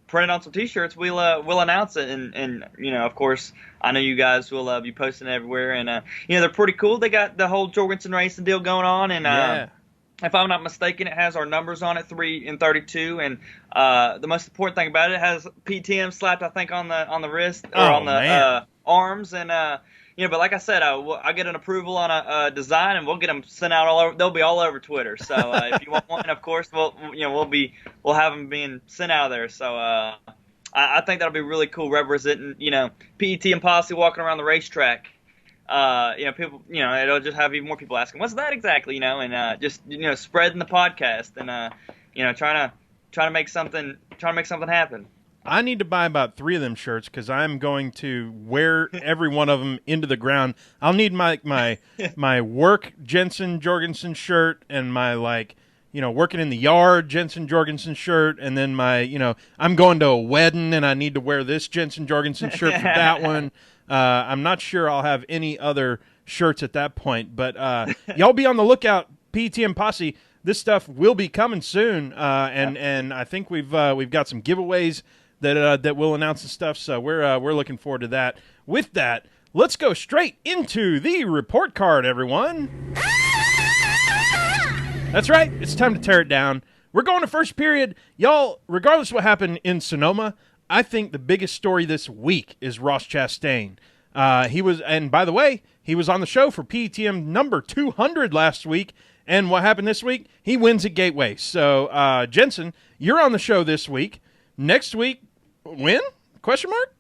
print it on some T-shirts, we'll announce it, and of course, I know you guys will be posting it everywhere, and they're pretty cool. They got the whole Jorgensen Racing deal going on, and Yeah. if I'm not mistaken, it has our numbers on it, 3 and 32, and the most important thing about it has PTM slapped, I think, on the wrist or on the arms, and but like I said, I get an approval on a design, and we'll get them sent out all over. They'll be all over Twitter. So if you want one, of course, we'll have them being sent out there. So I think that'll be really cool, representing PETM Posse walking around the racetrack. People, it'll just have even more people asking, "What's that exactly?" And just spreading the podcast and trying to make something happen. I need to buy about 3 of them shirts because I'm going to wear every one of them into the ground. I'll need my work Jensen Jorgensen shirt and my working in the yard Jensen Jorgensen shirt, and then my I'm going to a wedding and I need to wear this Jensen Jorgensen shirt for that one. I'm not sure I'll have any other shirts at that point, but y'all be on the lookout, PTM Posse. This stuff will be coming soon, and I think we've got some giveaways that we'll announce and stuff. So we're looking forward to that. With that, let's go straight into the report card, everyone. That's right. It's time to tear it down. We're going to first period, y'all. Regardless of what happened in Sonoma, I think the biggest story this week is Ross Chastain. And by the way, he was on the show for PETM number 200 last week. And what happened this week? He wins at Gateway. So, Jensen, you're on the show this week. Next week, win? Question mark?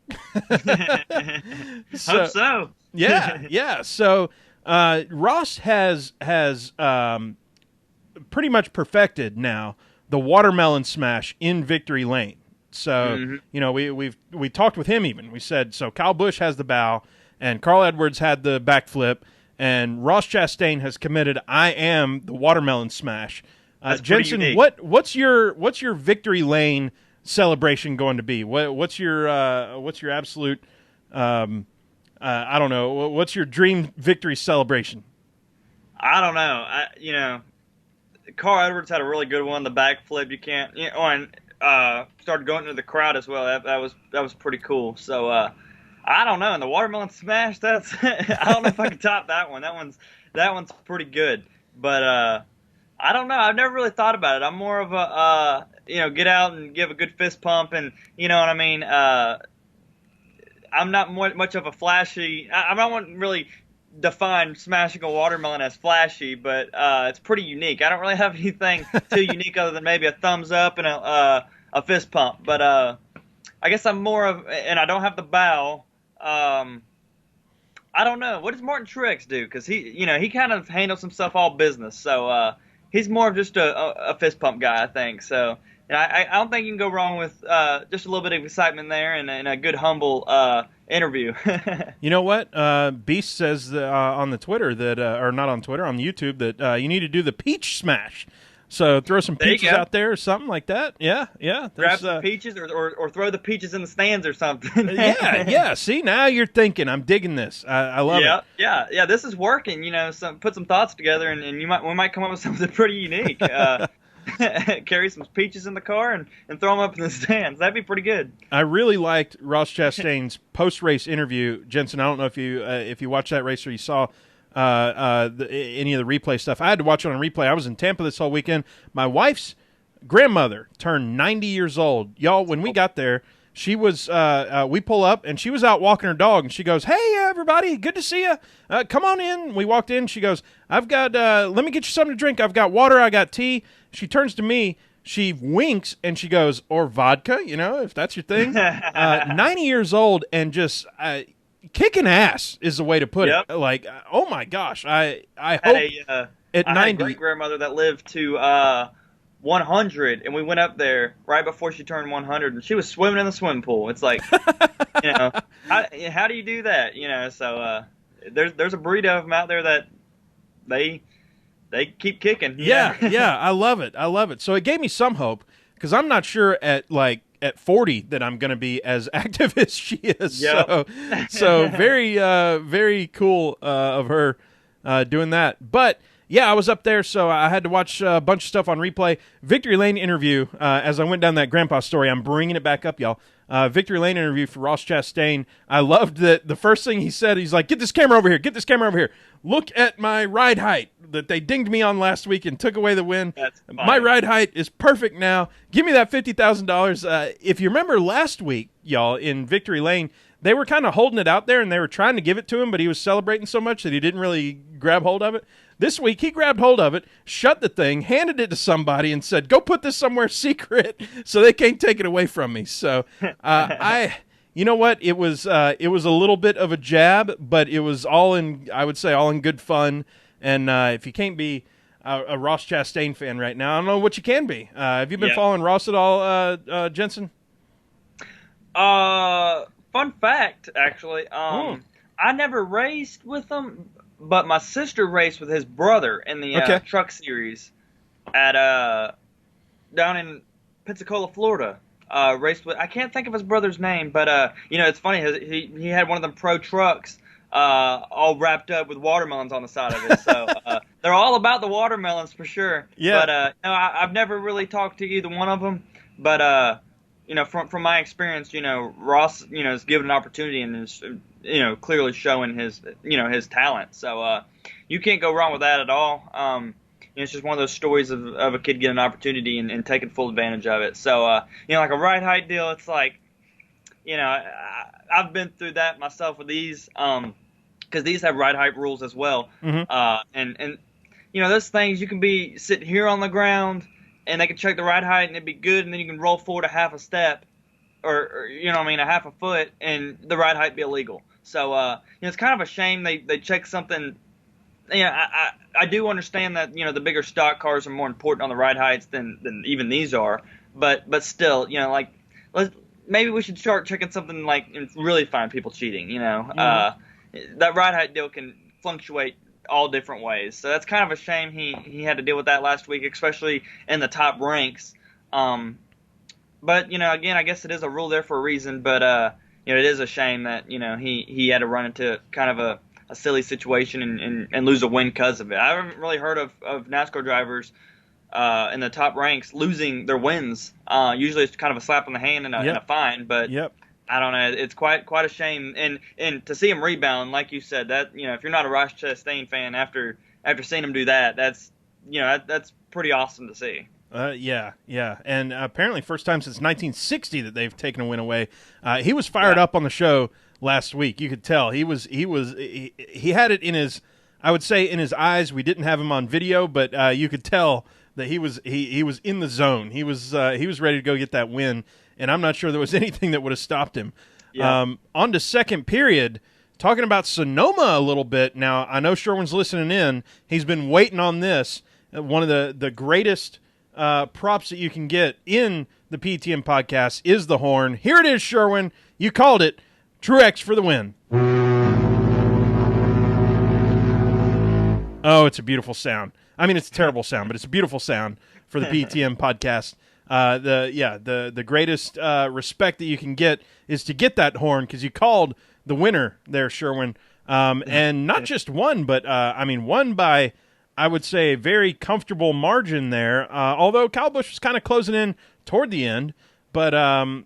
Hope so. Yeah. So, Ross has pretty much perfected now the watermelon smash in victory lane. So, we talked with him even. We said, so Kyle Busch has the bow, and Carl Edwards had the backflip, and Ross Chastain has committed, I am the watermelon smash. Jensen, what's your victory lane celebration going to be? What's your absolute, I don't know, what's your dream victory celebration? I don't know. Carl Edwards had a really good one, the backflip. You can't, and started going into the crowd as well. That was pretty cool. So I don't know. And the watermelon smash, that's I don't know if I can top that one. That one's pretty good. But I don't know. I've never really thought about it. I'm more of a get out and give a good fist pump, and you know what I mean. I'm not much of a flashy. I don't really define smashing a watermelon as flashy, but it's pretty unique. I don't really have anything too unique other than maybe a thumbs up and a fist pump. But I guess I'm more of, and I don't have the bow. I don't know. What does Martin Truex do? Because he kind of handles himself all business. So he's more of just a fist pump guy, I think. So I don't think you can go wrong with just a little bit of excitement there and a good humble interview. You know what? Beast says on the Twitter that, or not on Twitter, on YouTube that you need to do the peach smash. So throw some peaches out there or something like that. Yeah. Grab some peaches or throw the peaches in the stands or something. Yeah. See, now you're thinking. I'm digging this. I love it. Yeah. This is working. Put some thoughts together, and we might come up with something pretty unique. Carry some peaches in the car and throw them up in the stands. That'd be pretty good. I really liked Ross Chastain's post-race interview. Jensen, I don't know if you watched that race or you saw any of the replay stuff. I had to watch it on replay. I was in Tampa this whole weekend. My wife's grandmother turned 90 years old. Y'all, when we got there, she was we pull up, and she was out walking her dog, and she goes, "Hey, everybody, good to see you. Come on in." We walked in. She goes, "I've got, let me get you something to drink. I've got water. I got tea." She turns to me. She winks, and she goes, "Or vodka, if that's your thing." 90 years old and just kicking ass is the way to put it. Like, oh my gosh, I hope at 90. I had a great grandmother that lived to 100, and we went up there right before she turned 100, and she was swimming in the swimming pool. It's like, how do you do that? So there's a breed of them out there that they keep kicking. Yeah, I love it. So it gave me some hope, because I'm not sure at 40 that I'm going to be as active as she is. Yep. So very, very cool of her doing that. But Yeah, I was up there, so I had to watch a bunch of stuff on replay. Victory Lane interview, as I went down that grandpa story, I'm bringing it back up, y'all. Victory Lane interview for Ross Chastain. I loved that the first thing he said, he's like, get this camera over here, get this camera over here. Look at my ride height that they dinged me on last week and took away the win. That's funny. My ride height is perfect now. Give me that $50,000. If you remember last week, y'all, in Victory Lane, they were kind of holding it out there and they were trying to give it to him, but he was celebrating so much that he didn't really grab hold of it. This week, he grabbed hold of it, shut the thing, handed it to somebody, and said, go put this somewhere secret so they can't take it away from me. So, you know what? It was a little bit of a jab, but it was all in, I would say, all in good fun. And if you can't be a Ross Chastain fan right now, I don't know what you can be. Have you been following Ross at all, Jensen? Fun fact, actually. I never raced with him. But my sister raced with his brother in the truck series at down in Pensacola, Florida. Raced with, I can't think of his brother's name, but it's funny. He had one of them pro trucks all wrapped up with watermelons on the side of it. So they're all about the watermelons for sure. Yeah. But I've never really talked to either one of them. But from my experience, Ross, is given an opportunity and is, clearly showing his talent. So you can't go wrong with that at all. It's just one of those stories of a kid getting an opportunity and taking full advantage of it. So, like a ride height deal, it's like, I've been through that myself with these, because these have ride height rules as well. Mm-hmm. And those things, you can be sitting here on the ground and they can check the ride height and it'd be good, and then you can roll forward a half a step or a half a foot, and the ride height be illegal. So, it's kind of a shame they check something. I do understand that, the bigger stock cars are more important on the ride heights than even these are. But still, maybe we should start checking something and really find people cheating, Mm-hmm. That ride height deal can fluctuate all different ways. So that's kind of a shame he had to deal with that last week, especially in the top ranks. But, again, I guess it is a rule there for a reason, but, it is a shame that, he had to run into kind of a silly situation and lose a win because of it. I haven't really heard of NASCAR drivers in the top ranks losing their wins. Usually it's kind of a slap on the hand and a fine, but I don't know. It's quite a shame. And to see him rebound, like you said, that, if you're not a Ross Chastain fan after seeing him do that, that's pretty awesome to see. Yeah. And apparently first time since 1960 that they've taken a win away. He was fired up on the show last week. You could tell he had it in his, I would say, in his eyes. We didn't have him on video, but you could tell that he was in the zone. He was ready to go get that win, and I'm not sure there was anything that would have stopped him. Yeah. On to second period, talking about Sonoma a little bit. Now, I know Sherwin's listening in. He's been waiting on this. One of the greatest props that you can get in the PETM podcast is the horn. Here it is, Sherwin. You called it. Truex for the win. Oh, it's a beautiful sound. I mean, it's a terrible sound, but it's a beautiful sound for the PETM podcast. The greatest respect that you can get is to get that horn, because you called the winner there, Sherwin. And not just one, but won by, I would say, a very comfortable margin there. Although Kyle Busch was kind of closing in toward the end, but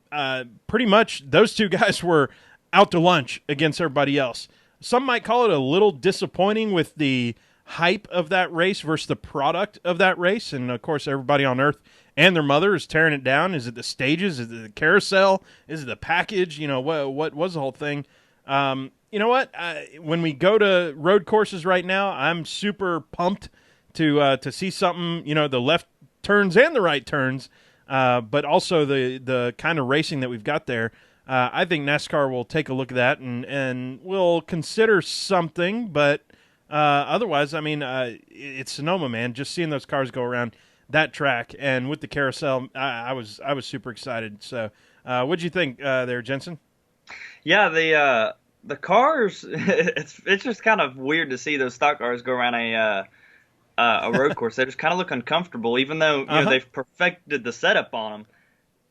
pretty much those two guys were out to lunch against everybody else. Some might call it a little disappointing with the hype of that race versus the product of that race. And, of course, everybody on Earth and their mother is tearing it down. Is it the stages? Is it the carousel? Is it the package? What was the whole thing? You know what? When we go to road courses right now, I'm super pumped to see something, the left turns and the right turns, but also the kind of racing that we've got there. I think NASCAR will take a look at that and will consider something, but otherwise, it's Sonoma, man. Just seeing those cars go around that track and with the carousel, I was super excited. So, what'd you think there, Jensen? Yeah, the cars. It's just kind of weird to see those stock cars go around a road course. They just kind of look uncomfortable, even though they've perfected the setup on them.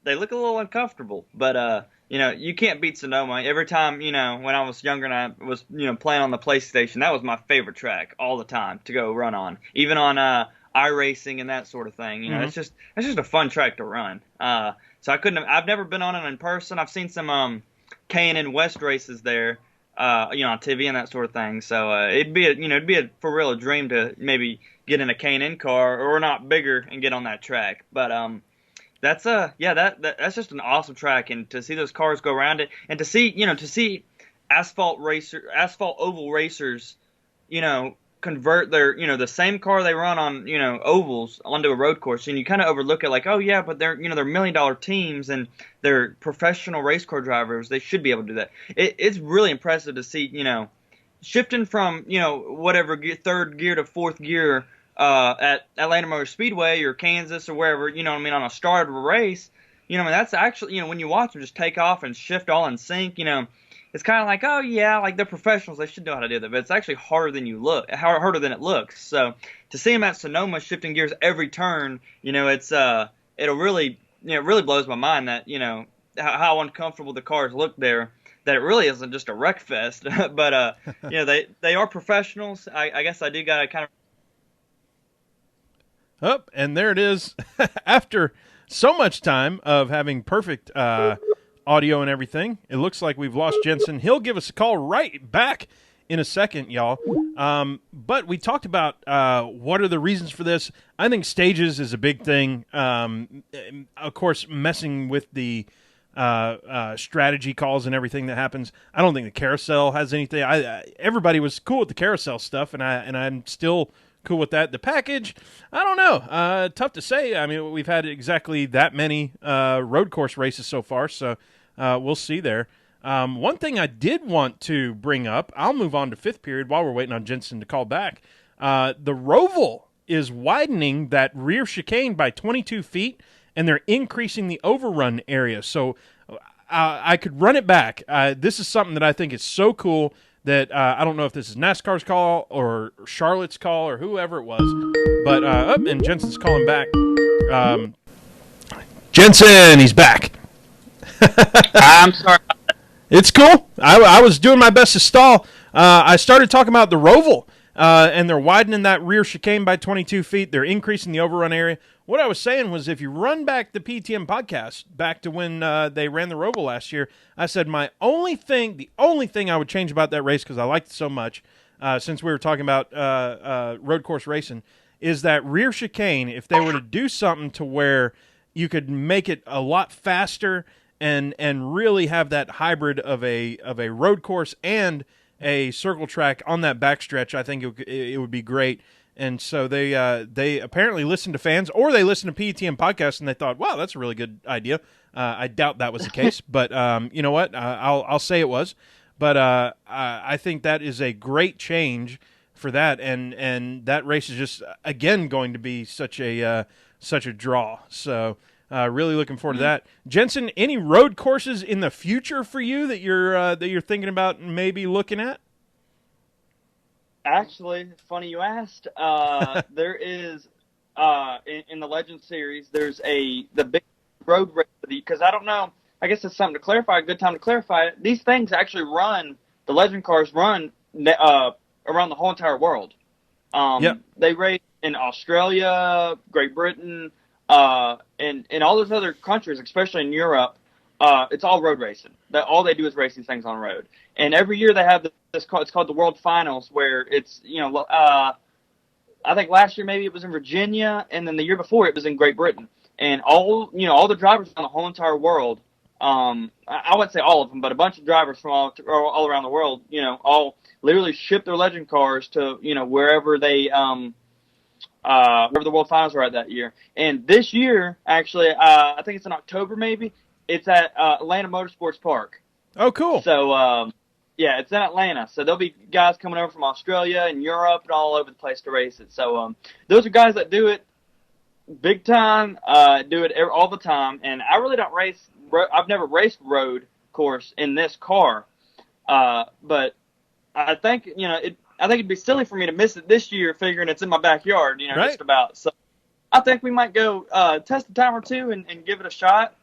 they look a little uncomfortable, but you can't beat Sonoma. Every time, when I was younger and I was, playing on the PlayStation, that was my favorite track all the time to go run on. Even on iRacing and that sort of thing. It's just a fun track to run. So I've never been on it in person. I've seen some K&N West races there, on TV and that sort of thing. So it'd be for real a dream to maybe get in a K&N car or not bigger and get on that track. But that's that's just an awesome track, and to see those cars go around it, and to see asphalt oval racers, convert their the same car they run on ovals onto a road course, and you kind of overlook it like, oh yeah, but they're they're $1 million teams and they're professional race car drivers, they should be able to do that. It's really impressive to see shifting from whatever third gear to fourth gear at Atlanta Motor Speedway or Kansas or wherever, on a start of a race, that's actually, when you watch them just take off and shift all in sync, it's kind of like, oh yeah, like they're professionals, they should know how to do that, but it's actually harder than it looks. So to see them at Sonoma shifting gears every turn, it'll really, it really blows my mind that, how uncomfortable the cars look there, that it really isn't just a wreck fest. But, they are professionals. I guess I do got to kind of. Oh, and there it is. After so much time of having perfect audio and everything, it looks like we've lost Jensen. He'll give us a call right back in a second, y'all. But we talked about what are the reasons for this. I think stages is a big thing. Of course, messing with the strategy calls and everything that happens. I don't think the carousel has anything. Everybody was cool with the carousel stuff, and I'm still cool with that. The package, I don't know. Tough to say. I mean, we've had exactly that many road course races so far, so we'll see there. One thing I did want to bring up, I'll move on to fifth period while we're waiting on Jensen to call back. The Roval is widening that rear chicane by 22 feet, and they're increasing the overrun area. So I could run it back. This is something that I think is so cool that I don't know if this is NASCAR's call or Charlotte's call or whoever it was. But, and Jensen's calling back. Jensen, he's back. I'm sorry. It's cool. I was doing my best to stall. I started talking about the Roval, and they're widening that rear chicane by 22 feet. They're increasing the overrun area. What I was saying was if you run back the PETM podcast back to when they ran the Roval last year, I said the only thing I would change about that race, because I liked it so much, since we were talking about road course racing, is that rear chicane. If they were to do something to where you could make it a lot faster and really have that hybrid of a road course and a circle track on that backstretch, I think it would be great. And so they apparently listened to fans, or they listened to PETM podcasts and they thought, wow, that's a really good idea. I doubt that was the case, but you know what? I'll say it was. But I think that is a great change for that, and that race is just again going to be such a draw. So really looking forward to that. Jensen, any road courses in the future for you that you're thinking about maybe looking at? Actually, it's funny you asked. There is in the Legend Series, there's the big road race, because I don't know. I guess it's something to clarify. A good time to clarify it. These things actually run. The Legend cars run around the whole entire world. Yep. They race in Australia, Great Britain, and all those other countries, especially in Europe. It's all road racing. All they do is race these things on the road. And every year they have it's called the World Finals, where it's, I think last year maybe it was in Virginia, and then the year before it was in Great Britain. And all the drivers on the whole entire world, I wouldn't say all of them, but a bunch of drivers from all around the world, all literally ship their Legend cars to, wherever they, wherever the World Finals are at that year. And this year, actually, I think it's in October maybe, it's at Atlanta Motorsports Park. Oh, cool. So, yeah, it's in Atlanta. So there'll be guys coming over from Australia and Europe and all over the place to race it. So those are guys that do it big time, do it all the time. And I really don't race. I've never raced road course in this car. But I think, I think it'd be silly for me to miss it this year, figuring it's in my backyard, right. Just about. So I think we might go test a time or two and give it a shot.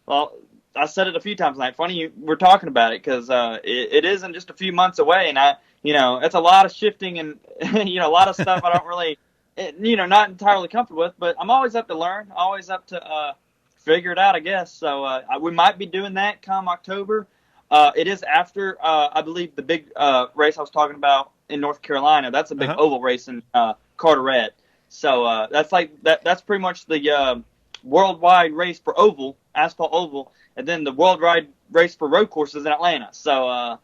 Well, I said it a few times tonight. Funny we're talking about it because it isn't just a few months away, and it's a lot of shifting and a lot of stuff I don't really, not entirely comfortable with. But I'm always up to learn, always up to figure it out, I guess. So we might be doing that come October. It is after I believe the big race I was talking about in North Carolina. That's a big oval race in Carteret. So that's like that's pretty much the worldwide race for oval, asphalt oval, and then the worldwide race for road courses in Atlanta. So, I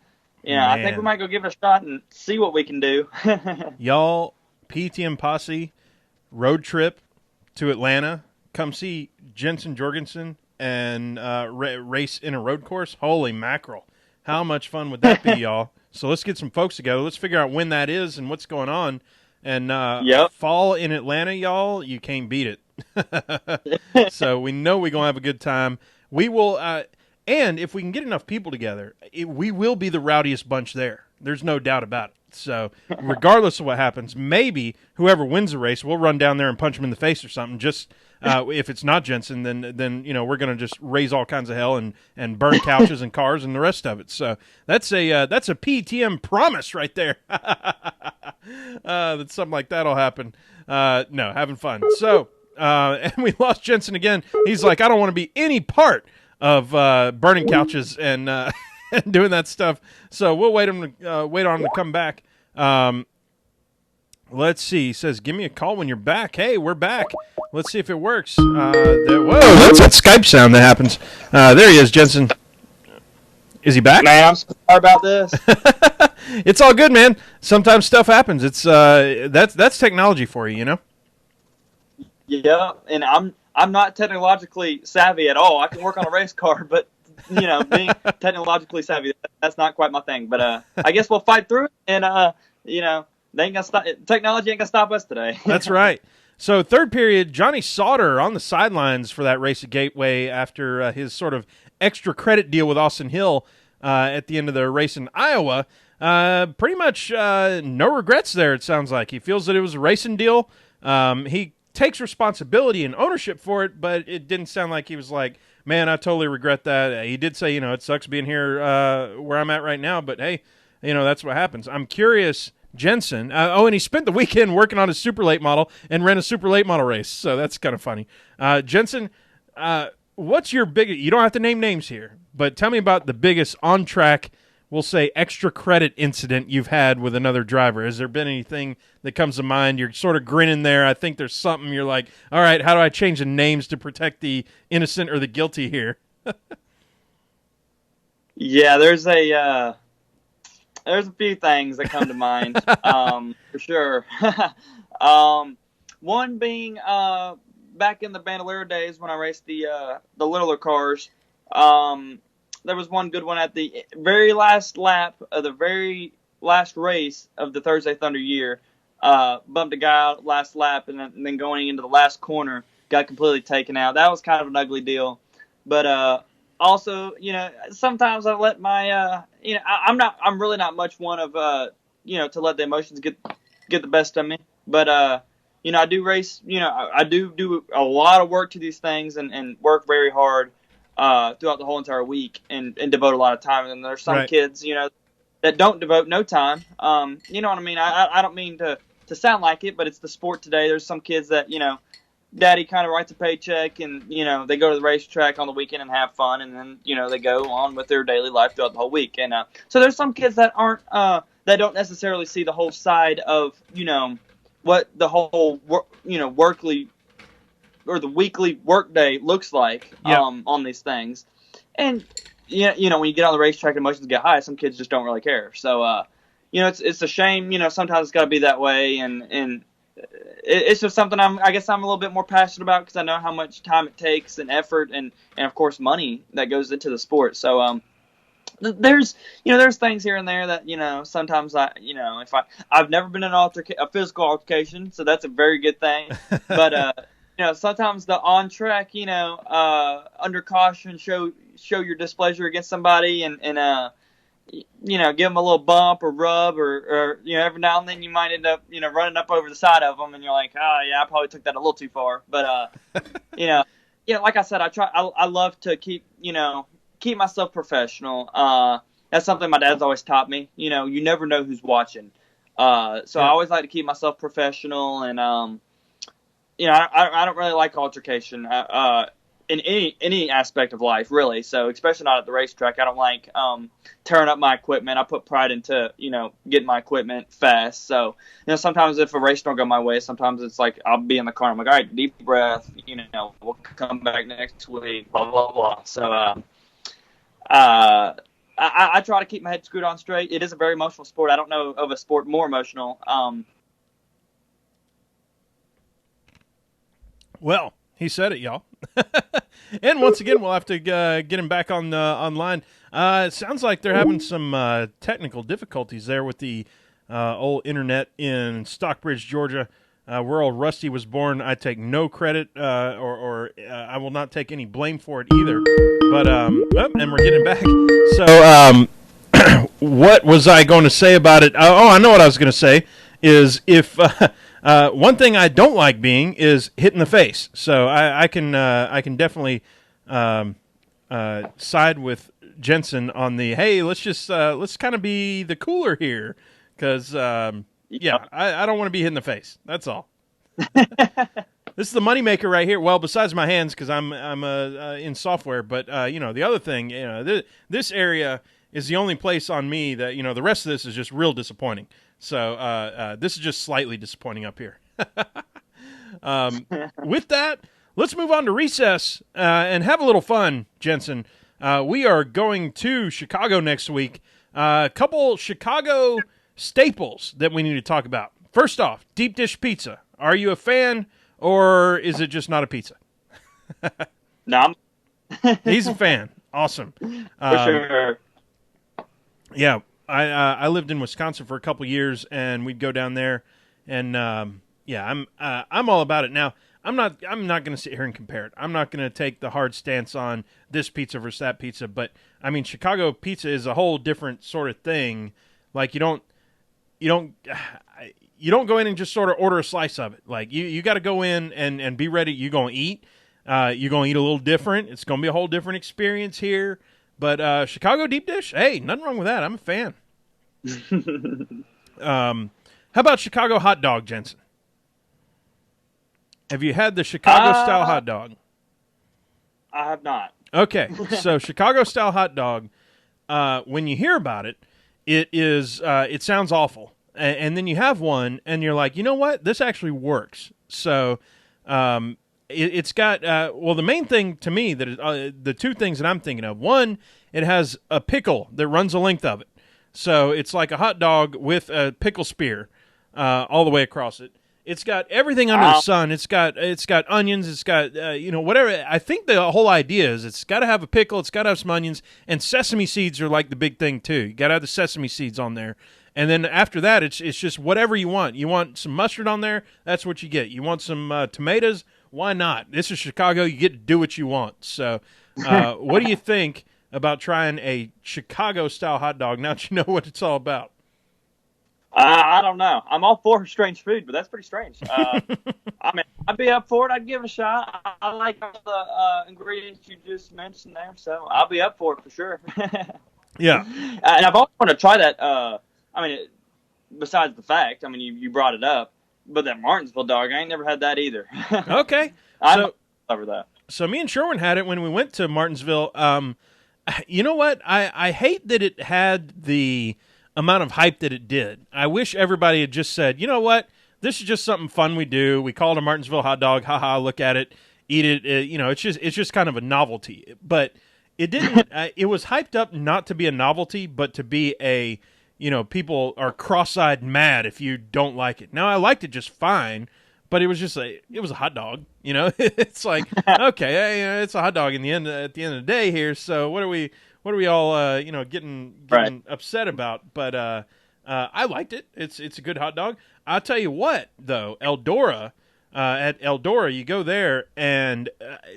think we might go give it a shot and see what we can do. Y'all, PTM Posse, road trip to Atlanta. Come see Jensen Jorgensen and race in a road course. Holy mackerel. How much fun would that be, y'all? So let's get some folks together. Let's figure out when that is and what's going on. And fall in Atlanta, y'all, you can't beat it. So we know we're going to have a good time. We will, and if we can get enough people together, we will be the rowdiest bunch there. There's no doubt about it. So regardless of what happens, maybe whoever wins the race, we'll run down there and punch him in the face or something. Just if it's not Jensen, then we're going to just raise all kinds of hell and burn couches and cars and the rest of it. So that's a PTM promise right there. That something like that'll happen. No, having fun. So. And we lost Jensen again. He's like, I don't want to be any part of burning couches and and doing that stuff. So we'll wait on him to come back. Let's see. He says, give me a call when you're back. Hey, we're back. Let's see if it works. Whoa, that's that Skype sound that happens. There he is, Jensen. Is he back? Man, I'm sorry about this. It's all good, man. Sometimes stuff happens. It's that's technology for you, you know? Yeah, and I'm not technologically savvy at all. I can work on a race car, but being technologically savvy, that's not quite my thing. But I guess we'll fight through it, and they ain't gonna stop. Technology ain't gonna stop us today. That's right. So third period, Johnny Sauter on the sidelines for that race at Gateway after his sort of extra credit deal with Austin Hill at the end of the race in Iowa. Pretty much no regrets there. It sounds like he feels that it was a racing deal. He takes responsibility and ownership for it, but it didn't sound like he was like, man, I totally regret that. He did say, it sucks being here where I'm at right now, but hey, that's what happens. I'm curious, Jensen. And he spent the weekend working on his super late model and ran a super late model race, so that's kind of funny. Jensen, what's your biggest, you don't have to name names here, but tell me about the biggest on-track, we'll say, extra credit incident you've had with another driver. Has there been anything that comes to mind? You're sort of grinning there. I think there's something you're like, all right, how do I change the names to protect the innocent or the guilty here? Yeah, there's a few things that come to mind, for sure. One being back in the Bandolero days when I raced the littler cars. There was one good one at the very last lap of the very last race of the Thursday Thunder year. Bumped a guy out last lap, and then going into the last corner, got completely taken out. That was kind of an ugly deal. But also, sometimes I let my, I'm really not much one of, to let the emotions get the best of me. But I do race. I do a lot of work to these things and work very hard. Throughout the whole entire week and devote a lot of time. And there's some kids, that don't devote no time. You know what I mean? I don't mean to sound like it, but it's the sport today. There's some kids that, daddy kind of writes a paycheck and, they go to the racetrack on the weekend and have fun. And then, they go on with their daily life throughout the whole week. And so there's some kids that aren't, that don't necessarily see the whole side of, what the whole, workly or the weekly workday looks like on these things. And when you get on the racetrack and emotions get high, some kids just don't really care. So it's a shame, sometimes it's got to be that way, and it's just something I guess I'm a little bit more passionate about because I know how much time it takes and effort and of course money that goes into the sport. So there's things here and there that sometimes I've never been in a physical altercation, so that's a very good thing. But sometimes the on track, under caution, show your displeasure against somebody, and give them a little bump or rub, or every now and then you might end up running up over the side of them, and you're like, oh yeah, I probably took that a little too far. But yeah, like I said, I try. I love to keep myself professional. That's something my dad's always taught me. You never know who's watching. So I Yeah. always like to keep myself professional, and I don't really like altercation. In any aspect of life, really. So especially not at the racetrack. I don't like tearing up my equipment. I put pride into getting my equipment fast. So sometimes if a race don't go my way, sometimes it's like I'll be in the car. I'm like, all right, deep breath. We'll come back next week. Blah blah blah. So I try to keep my head screwed on straight. It is a very emotional sport. I don't know of a sport more emotional. Well, he said it, y'all. And once again, we'll have to get him back on online. It sounds like they're having some technical difficulties there with the old internet in Stockbridge, Georgia, where old Rusty was born. I take no credit, or I will not take any blame for it either. But and we're getting back. So, what was I going to say about it? Oh, I know what I was going to say. Is if one thing I don't like being is hit in the face. So I can definitely side with Jensen on the hey. Let's kind of be the cooler here because Yeah. I don't want to be hit in the face. That's all. This is the moneymaker right here. Well, besides my hands, because I'm in software, but the other thing, this area is the only place on me that the rest of this is just real disappointing. So this is just slightly disappointing up here. With that, let's move on to recess and have a little fun, Jensen. We are going to Chicago next week. A couple Chicago staples that we need to talk about. First off, deep dish pizza. Are you a fan, or is it just not a pizza? No, He's a fan. Awesome. for sure. Yeah, I lived in Wisconsin for a couple years, and we'd go down there, and I'm all about it. Now, I'm not going to sit here and compare it. I'm not going to take the hard stance on this pizza versus that pizza, but I mean, Chicago pizza is a whole different sort of thing. Like you don't go in and just sort of order a slice of it. Like you got to go in and be ready. You're going to eat. You're going to eat a little different. It's going to be a whole different experience here. But Chicago deep dish, hey, nothing wrong with that. I'm a fan. How about Chicago hot dog, Jensen? Have you had the Chicago-style hot dog? I have not. Okay, so Chicago-style hot dog, when you hear about it, it sounds awful. And then you have one, and you're like, you know what? This actually works. So it's got the main thing to me that the two things that I'm thinking of. One, it has a pickle that runs the length of it, so it's like a hot dog with a pickle spear all the way across it. It's got everything under the sun. It's got onions. It's got whatever. I think the whole idea is it's got to have a pickle. It's got to have some onions, and sesame seeds are like the big thing too. You got to have the sesame seeds on there. And then after that, it's just whatever you want. You want some mustard on there, that's what you get. You want some tomatoes, why not? This is Chicago. You get to do what you want. So what do you think about trying a Chicago-style hot dog now that you know what it's all about? I don't know. I'm all for strange food, but that's pretty strange. I mean, I'd be up for it. I'd give it a shot. I like all the ingredients you just mentioned there, so I'll be up for it for sure. Yeah. And I've always wanted to try that. Besides the fact, you brought it up, but that Martinsville dog, I ain't never had that either. Okay. I'm over that. So me and Sherwin had it when we went to Martinsville. You know what? I hate that it had the amount of hype that it did. I wish everybody had just said, you know what? This is just something fun we do. We call it a Martinsville hot dog. Haha, look at it, eat it. It's just kind of a novelty. But it didn't. It was hyped up not to be a novelty, but to be a people are cross-eyed mad if you don't like it. Now, I liked it just fine, but it was just it was a hot dog. It's like, okay, it's a hot dog at the end of the day here. So what are we all getting Right. upset about? But I liked it. It's a good hot dog. I'll tell you what, though, Eldora. At Eldora, you go there, and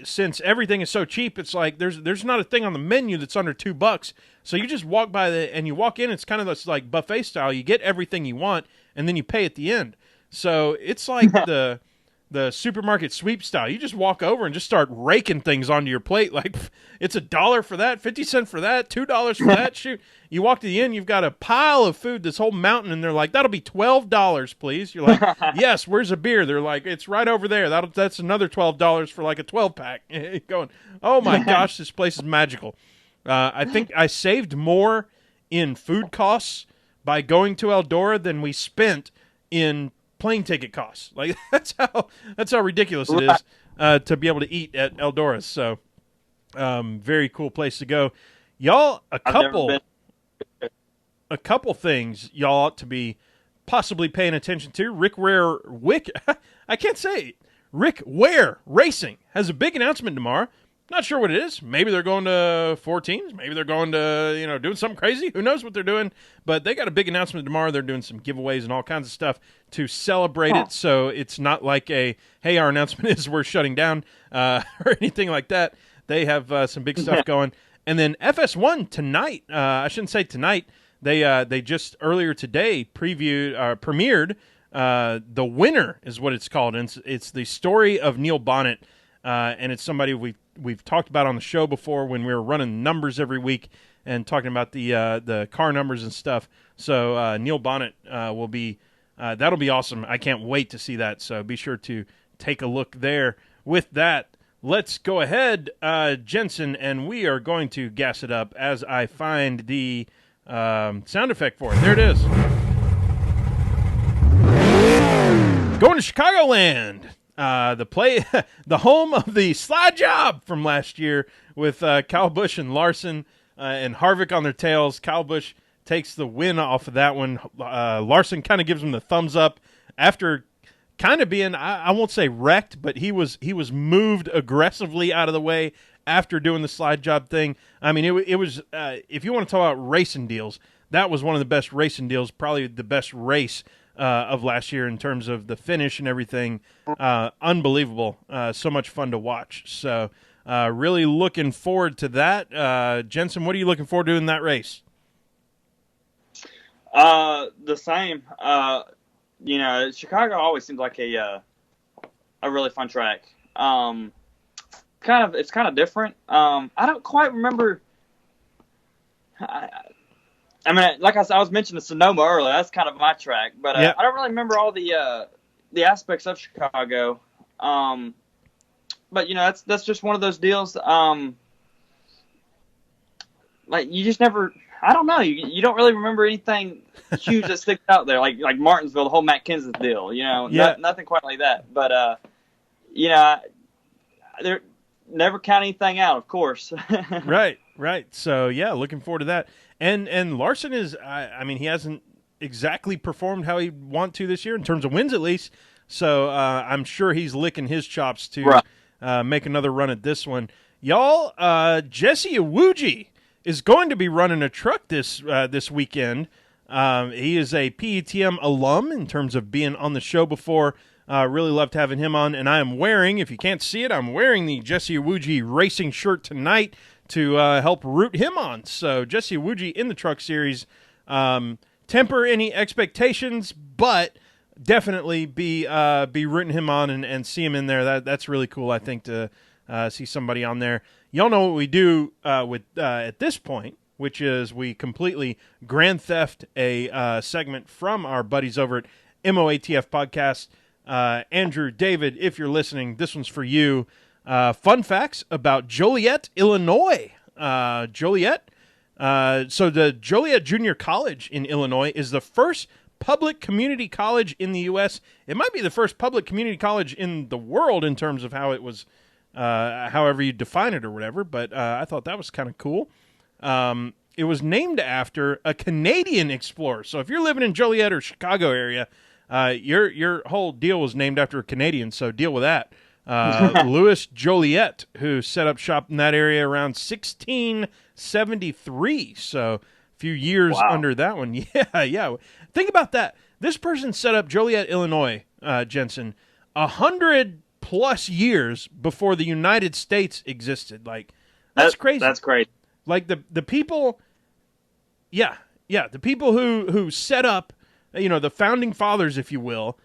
since everything is so cheap, it's like there's not a thing on the menu that's under $2. So you just walk by and you walk in. It's kind of this like buffet style. You get everything you want, and then you pay at the end. So it's like the the supermarket sweep style. You just walk over and just start raking things onto your plate. Like, it's $1 for that, 50 cents for that, $2 for that. Shoot, you walk to the end, you've got a pile of food, this whole mountain, and they're like, that'll be $12, please. You're like, yes, where's a beer? They're like, it's right over there. That's another $12 for like a 12-pack. Going, oh my gosh, this place is magical. I think I saved more in food costs by going to Eldora than we spent in plane ticket costs. Like, that's how ridiculous it is to be able to eat at Eldora's. So very cool place to go. Y'all, a couple things y'all ought to be possibly paying attention to. Rick Ware Racing has a big announcement tomorrow. Not sure what it is. Maybe they're going to 4 teams. Maybe they're going to, doing something crazy. Who knows what they're doing? But they got a big announcement tomorrow. They're doing some giveaways and all kinds of stuff to celebrate it. So it's not like hey, our announcement is we're shutting down or anything like that. They have some big stuff going. And then FS1 tonight, I shouldn't say tonight, they just earlier today premiered The Winner is what it's called. And it's the story of Neil Bonnet, and it's somebody we've talked about on the show before when we were running numbers every week and talking about the car numbers and stuff. So Neil Bonnet will be that'll be awesome. I can't wait to see that. So be sure to take a look there. With that, let's go ahead, Jensen, and we are going to gas it up as I find the sound effect for it. There it is. Going to Chicagoland. The home of the slide job from last year with Kyle Busch and Larson and Harvick on their tails. Kyle Busch takes the win off of that one. Larson kind of gives him the thumbs up after kind of being, I won't say wrecked, but he was moved aggressively out of the way after doing the slide job thing. I mean, it was if you want to talk about racing deals, that was one of the best racing deals, probably the best race of last year in terms of the finish and everything. Unbelievable. So much fun to watch. So really looking forward to that. Jensen, what are you looking forward to in that race? The same. Chicago always seems like a really fun track. It's kind of different. I don't quite remember. I mean, like I was mentioning Sonoma earlier. That's kind of my track, but I don't really remember all the aspects of Chicago. But that's just one of those deals. Like you just never. I don't know. You don't really remember anything huge that sticks out there, like Martinsville, the whole Matt Kenseth deal. Nothing quite like that. But they're never count anything out, of course. Right. So yeah, looking forward to that. And Larson is, I mean, he hasn't exactly performed how he'd want to this year in terms of wins, at least. So I'm sure he's licking his chops to make another run at this one. Y'all, Jesse Iwuji is going to be running a truck this weekend. He is a PETM alum in terms of being on the show before. Really loved having him on. And I am wearing, if you can't see it, I'm wearing the Jesse Iwuji racing shirt tonight to help root him on. So Jesse Iwuji in the Truck Series. Temper any expectations, but definitely be rooting him on and see him in there. That's really cool, I think, to see somebody on there. Y'all know what we do at this point, which is we completely grand theft a segment from our buddies over at MOATF Podcast. Andrew, David, if you're listening, this one's for you. Fun facts about Joliet, Illinois. Joliet. So the Joliet Junior College in Illinois is the first public community college in the U.S. It might be the first public community college in the world in terms of how it was, however you define it or whatever. But I thought that was kind of cool. It was named after a Canadian explorer. So if you're living in Joliet or Chicago area, your whole deal was named after a Canadian. So deal with that. Louis Joliet, who set up shop in that area around 1673. So a few years under that one. Yeah. Think about that. This person set up Joliet, Illinois, Jensen, 100+ years before the United States existed. Like, that's crazy. That's crazy. Like the people, the people who set up, the founding fathers, if you will,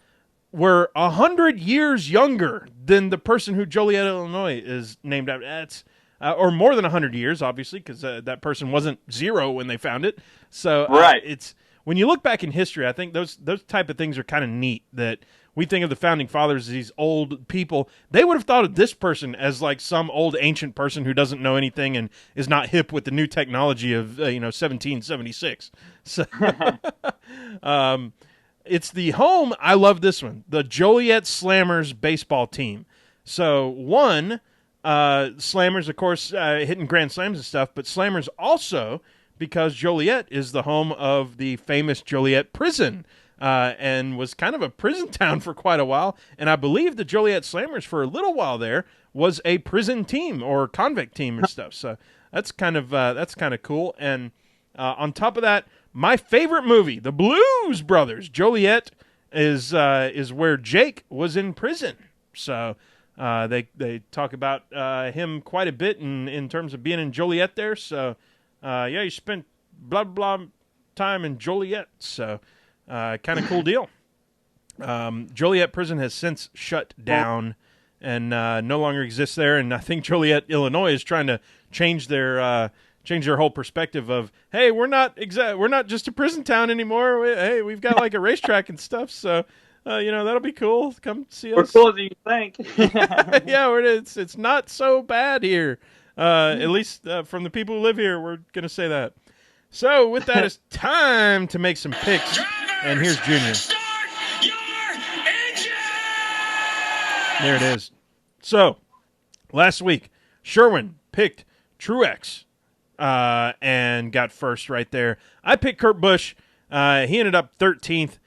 were 100 years younger than the person who Joliet, Illinois is named after. That's or more than 100 years, obviously, because that person wasn't 0 when they found it. So Right. it's when you look back in history, I think those type of things are kind of neat. That we think of the founding fathers as these old people. They would have thought of this person as like some old ancient person who doesn't know anything and is not hip with the new technology of 1776. So. It's the home. I love this one. The Joliet Slammers baseball team. So one, Slammers, of course, hitting grand slams and stuff, but Slammers also because Joliet is the home of the famous Joliet prison, and was kind of a prison town for quite a while. And I believe the Joliet Slammers for a little while there was a prison team or convict team and stuff. So that's kind of cool. And on top of that, my favorite movie, The Blues Brothers. Joliet is where Jake was in prison. So they talk about him quite a bit in terms of being in Joliet there. So he spent blah blah time in Joliet. So kind of cool deal. Joliet prison has since shut down and no longer exists there. And I think Joliet, Illinois, is trying to change their whole perspective of, hey, we're not just a prison town anymore. Hey, we've got like a racetrack and stuff, so that'll be cool. Come see us. We're cooler than you think. Yeah, it's not so bad here. At least from the people who live here, we're gonna say that. So with that, it's time to make some picks, and here's Junior. Start your engine! There it is. So last week, Sherwin picked Truex. And got first right there. I picked Kurt Busch. He ended up 13th.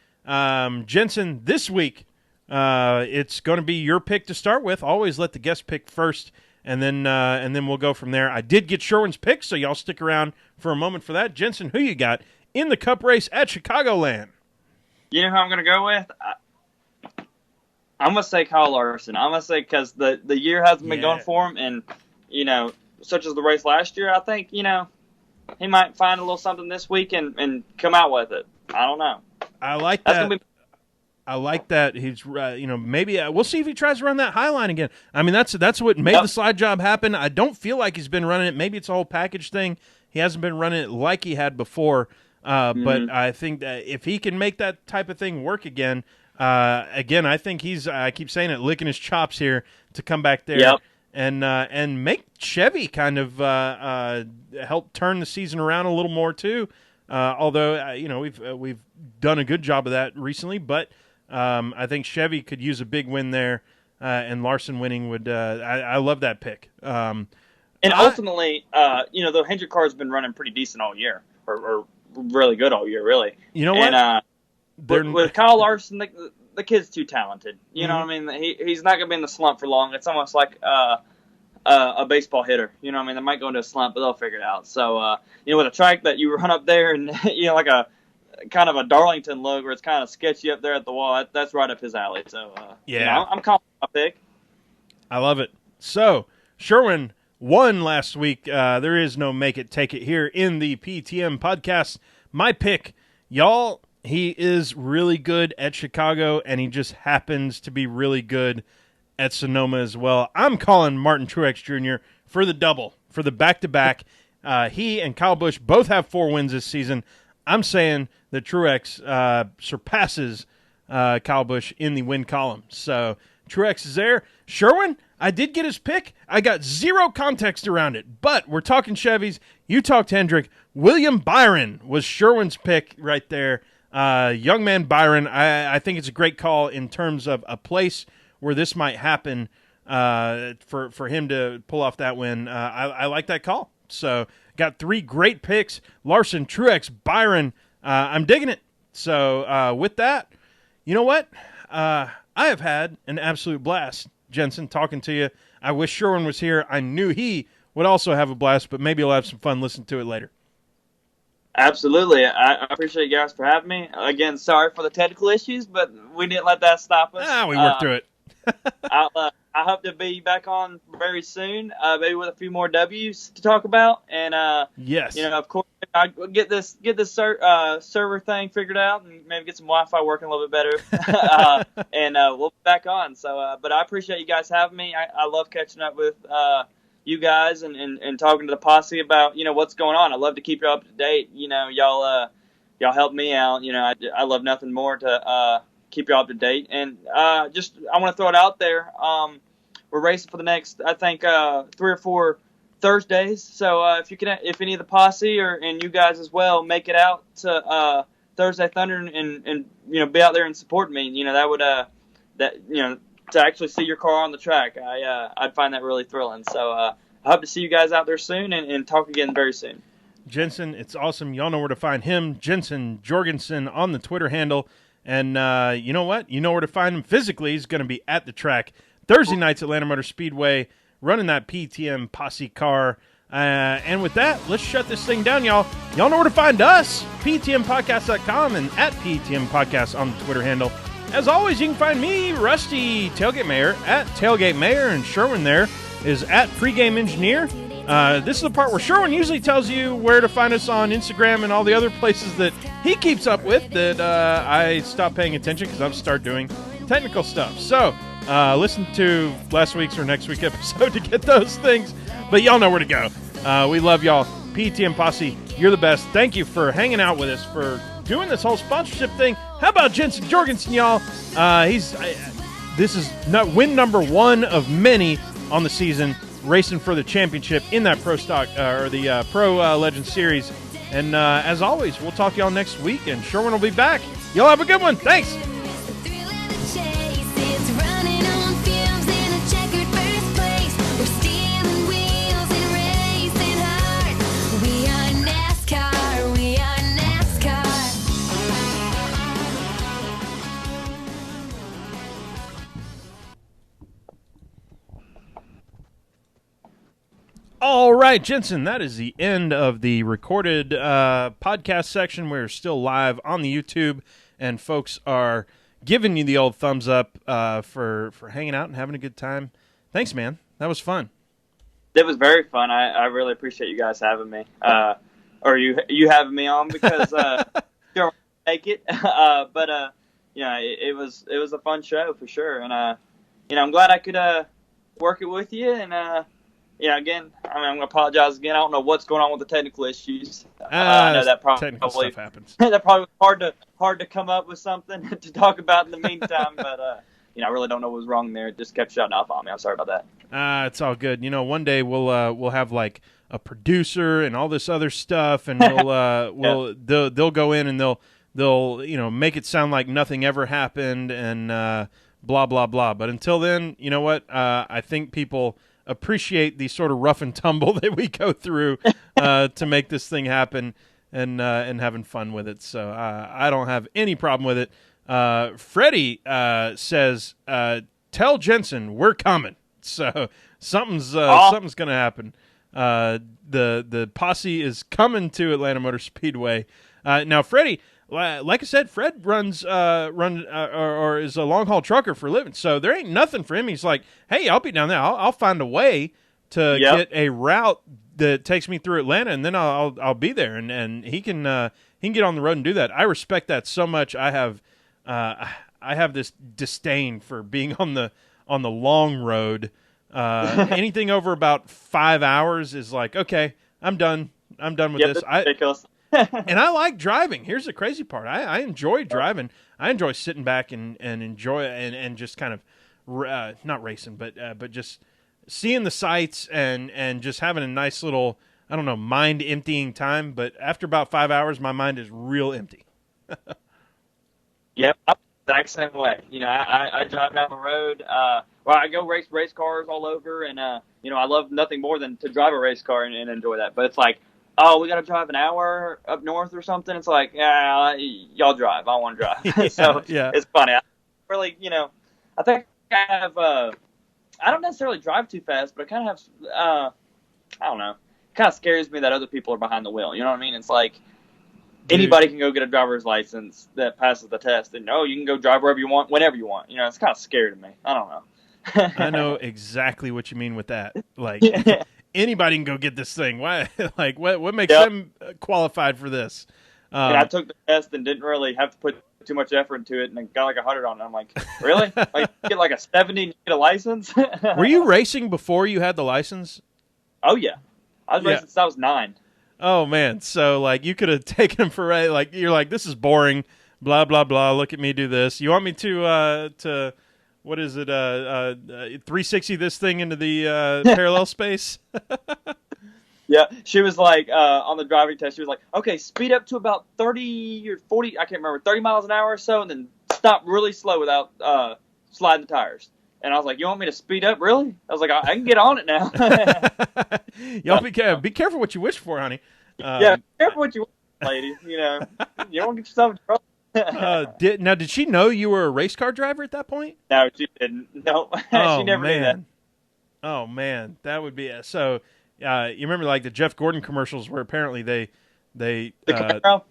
Jensen, this week, it's going to be your pick to start with. Always let the guest pick first, and then we'll go from there. I did get Sherwin's pick, so y'all stick around for a moment for that. Jensen, who you got in the Cup race at Chicagoland? You know who I'm going to go with? I'm going to say Kyle Larson. I'm going to say because the year hasn't been going for him, and, such as the race last year, I think, he might find a little something this week and come out with it. I don't know. I like that. I like that. He's, maybe we'll see if he tries to run that high line again. I mean, that's what made the slide job happen. I don't feel like he's been running it. Maybe it's a whole package thing. He hasn't been running it like he had before. But I think that if he can make that type of thing work again, I think he's, I keep saying it, licking his chops here to come back there. Yep. And make Chevy kind of help turn the season around a little more too. Although we've done a good job of that recently, but I think Chevy could use a big win there, and Larson winning would. I love that pick. And ultimately, the Hendrick car has been running pretty decent all year, or really good all year, really. You know what? And with Kyle Larson, the kid's too talented. You know what I mean? He's not going to be in the slump for long. It's almost like a baseball hitter. You know what I mean? They might go into a slump, but they'll figure it out. So, with a track that you run up there and, like a kind of a Darlington look where it's kind of sketchy up there at the wall, that's right up his alley. So, I'm confident my pick. I love it. So, Sherwin won last week. There is no make it, take it here in the PTM podcast. My pick, y'all. He is really good at Chicago, and he just happens to be really good at Sonoma as well. I'm calling Martin Truex Jr. for the double, for the back-to-back. He and Kyle Busch both have 4 wins this season. I'm saying that Truex surpasses Kyle Busch in the win column. So Truex is there. Sherwin, I did get his pick. I got zero context around it, but we're talking Chevys. You talked Hendrick. William Byron was Sherwin's pick right there. Young man Byron, I think it's a great call in terms of a place where this might happen for him to pull off that win. I like that call. So got 3 great picks. Larson, Truex, Byron. I'm digging it. So with that, you know what? I have had an absolute blast, Jensen, talking to you. I wish Sherwin was here. I knew he would also have a blast, but maybe he'll have some fun listening to it later. Absolutely. I appreciate you guys for having me. Again, sorry for the technical issues, but we didn't let that stop us. We worked through it. I hope to be back on very soon, maybe with a few more W's to talk about. And, yes, of course, I get this server thing figured out and maybe get some Wi-Fi working a little bit better, and we'll be back on. So, but I appreciate you guys having me. I love catching up with you guys and talking to the posse about what's going on. I love to keep you up to date. Y'all help me out. I love nothing more to keep you up to date. And I want to throw it out there. We're racing for the next, I think, 3 or 4 Thursdays. So if any of the posse and you guys as well make it out to Thursday Thunder and be out there and support me, that would to actually see your car on the track, I'd find that really thrilling. So I hope to see you guys out there soon and talk again very soon. Jensen, it's awesome. Y'all know where to find him, Jensen Jorgensen, on the Twitter handle. And you know what? You know where to find him physically. He's going to be at the track Thursday nights at Atlanta Motor Speedway, running that PTM posse car. And with that, let's shut this thing down, y'all. Y'all know where to find us, PTMpodcast.com and at PTM Podcast on the Twitter handle. As always, you can find me, Rusty Tailgate Mayor, at Tailgate Mayor, and Sherwin there is at Pregame Engineer. This is the part where Sherwin usually tells you where to find us on Instagram and all the other places that he keeps up with that I stopped paying attention because I've started doing technical stuff. So listen to last week's or next week's episode to get those things. But y'all know where to go. We love y'all. PTM Posse, you're the best. Thank you for hanging out with us, for doing this whole sponsorship thing. How about Jensen Jorgensen, y'all? This is win number 1 of many on the season, racing for the championship in that Pro Stock or the Pro Legend Series. And as always, we'll talk to y'all next week, and Sherwin will be back. Y'all have a good one. Thanks. All right, Jensen, that is the end of the recorded podcast section. We're still live on the YouTube, and folks are giving you the old thumbs up for hanging out and having a good time. Thanks, man. That was fun. It was very fun. I really appreciate you guys having me, or you having me on because don't make it. But it was a fun show for sure, and I'm glad I could work it with you and. Again, I'm going to apologize again. I don't know what's going on with the technical issues. I know that technical stuff happens. That probably was hard to come up with something to talk about in the meantime. But I really don't know what was wrong there. It just kept shutting off on me. I'm sorry about that. It's all good. One day we'll have like a producer and all this other stuff, and they'll go in and they'll make it sound like nothing ever happened and blah blah blah. But until then, you know what? I think people appreciate the sort of rough and tumble that we go through to make this thing happen and having fun with it. So I don't have any problem with it. Freddie says, tell Jensen we're coming. So something's going to happen. The posse is coming to Atlanta Motor Speedway. Now, Freddie, like I said, Fred runs or is a long haul trucker for a living. So there ain't nothing for him. He's like, hey, I'll be down there. I'll find a way to get a route that takes me through Atlanta, and then I'll be there. And he can get on the road and do that. I respect that so much. I have this disdain for being on the long road. Anything over about 5 hours is like, okay, I'm done with this. Ridiculous. And I like driving. Here's the crazy part. I enjoy driving. I enjoy sitting back and enjoy and just kind of not racing, but just seeing the sights and just having a nice little, I don't know, mind emptying time. But after about 5 hours, my mind is real empty. Yep, I'm the exact same way. I drive down the road. I go race cars all over, and I love nothing more than to drive a race car and enjoy that. But it's like, oh, we got to drive an hour up north or something. It's like, yeah, y'all drive. I want to drive. So it's funny. I really, I think I have, I don't necessarily drive too fast, but I kind of have, I don't know. It kind of scares me that other people are behind the wheel. You know what I mean? It's like anybody can go get a driver's license that passes the test. And, you can go drive wherever you want, whenever you want. It's kind of scary to me. I don't know. I know exactly what you mean with that. Like, anybody can go get this thing. Why? Like, what makes them qualified for this. And I took the test and didn't really have to put too much effort into it, and I got like 100 on it. I'm like, really? Like, you get like a 70 and you get a license? Were you racing before you had the license? Oh, yeah. I was racing since I was 9. Oh, man. So, like, you could have taken him for like, you're like, this is boring, blah, blah, blah. Look at me do this. You want me to what is it, 360 this thing into the parallel space? Yeah, she was like, on the driving test, she was like, okay, speed up to about 30 or 40, I can't remember, 30 miles an hour or so, and then stop really slow without sliding the tires. And I was like, you want me to speed up, really? I was like, I can get on it now. Y'all be careful what you wish for, honey. Yeah, be careful what you wish for, lady. You know, you don't get yourself in trouble. Did she know you were a race car driver at that point? No, she didn't. No, oh, she never man. did that. Oh, man, that would be so. You remember like the Jeff Gordon commercials where apparently they The Camaro?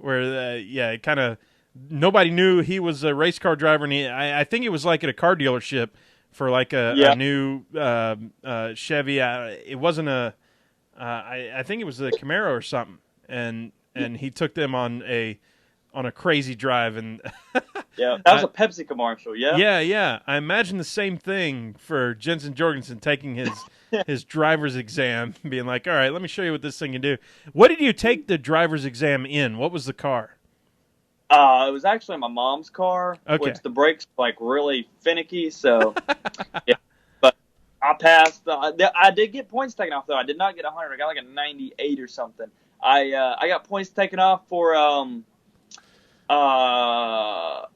where kind of nobody knew he was a race car driver, and I think it was like at a car dealership for like a new Chevy. It wasn't I think it was a Camaro or something, and he took them on a crazy drive, and yeah, that was a Pepsi commercial. Yeah. I imagine the same thing for Jensen Jorgensen taking his driver's exam, being like, all right, let me show you what this thing can do. What did you take the driver's exam in? What was the car? It was actually my mom's car, which the brakes were like really finicky. So, yeah, but I passed. I did get points taken off though. I did not get 100. I got like a 98 or something. I got points taken off for the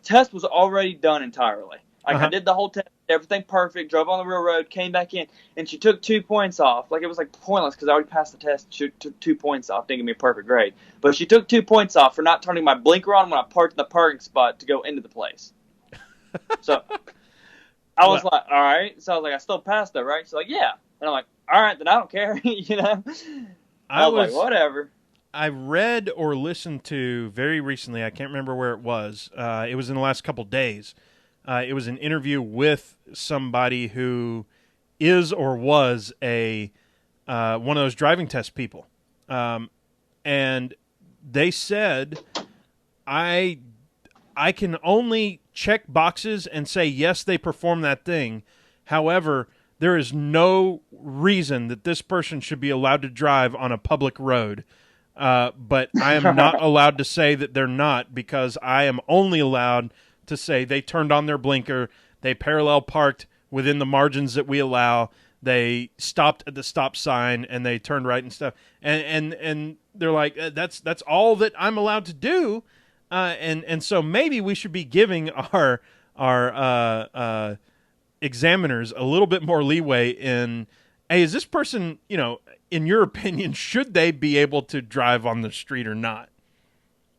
test was already done entirely. Like I did the whole test, everything perfect, drove on the real road, came back in, and she took 2 points off. Like it was like pointless because I already passed the test. She took 2 points off, didn't give me a perfect grade. But she took 2 points off for not turning my blinker on when I parked in the parking spot to go into the place. So I was like, all right. So I was like, I still passed though, right? She's like, yeah. And I'm like, all right, then I don't care, you know. I was like, whatever. I read or listened to very recently, I can't remember where it was. It was in the last couple days. It was an interview with somebody who is or was a one of those driving test people. And they said, I can only check boxes and say, yes, they perform that thing. However, there is no reason that this person should be allowed to drive on a public road. But I am not allowed to say that they're not, because I am only allowed to say they turned on their blinker, they parallel parked within the margins that we allow, they stopped at the stop sign, and they turned right and stuff. And they're like, that's all that I'm allowed to do. And so maybe we should be giving our examiners a little bit more leeway in, hey, is this person, in your opinion, should they be able to drive on the street or not?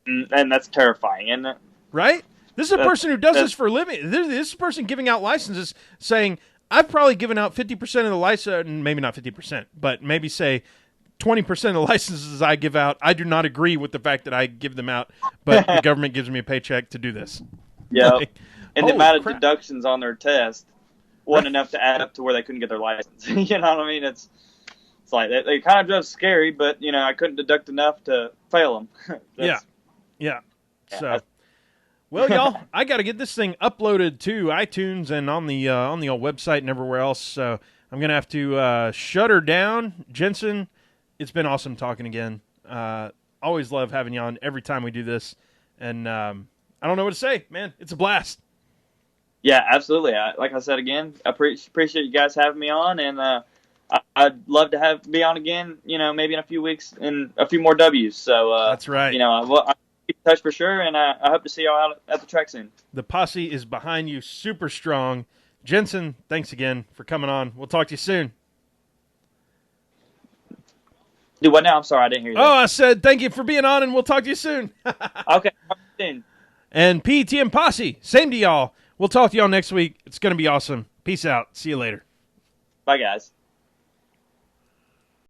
And that's terrifying, isn't it? Right? This is a person who does this for a living. This is a person giving out licenses saying, I've probably given out 50% of the license, maybe not 50%, but maybe say 20% of the licenses I give out, I do not agree with the fact that I give them out, but the government gives me a paycheck to do this. Yeah. And the amount of deductions on their test wasn't enough to add up to where they couldn't get their license. You know what I mean? It's like they kind of just scary, but I couldn't deduct enough to fail them. Yeah. So, well, y'all, I got to get this thing uploaded to iTunes and on the old website and everywhere else. So I'm gonna have to shut her down. Jensen, it's been awesome talking again. Always love having you on every time we do this, and I don't know what to say, man. It's a blast. Yeah, absolutely. Like I said again, I appreciate you guys having me on, and I'd love to be on again. Maybe in a few weeks and a few more W's. So that's right. I'll keep in touch for sure, and I hope to see y'all out at the track soon. The posse is behind you, super strong. Jensen, thanks again for coming on. We'll talk to you soon. Do what now? I'm sorry, I didn't hear you. Oh, I said thank you for being on, and we'll talk to you soon. Okay, talk to you soon. And PETM Posse, same to y'all. We'll talk to y'all next week. It's going to be awesome. Peace out. See you later. Bye, guys.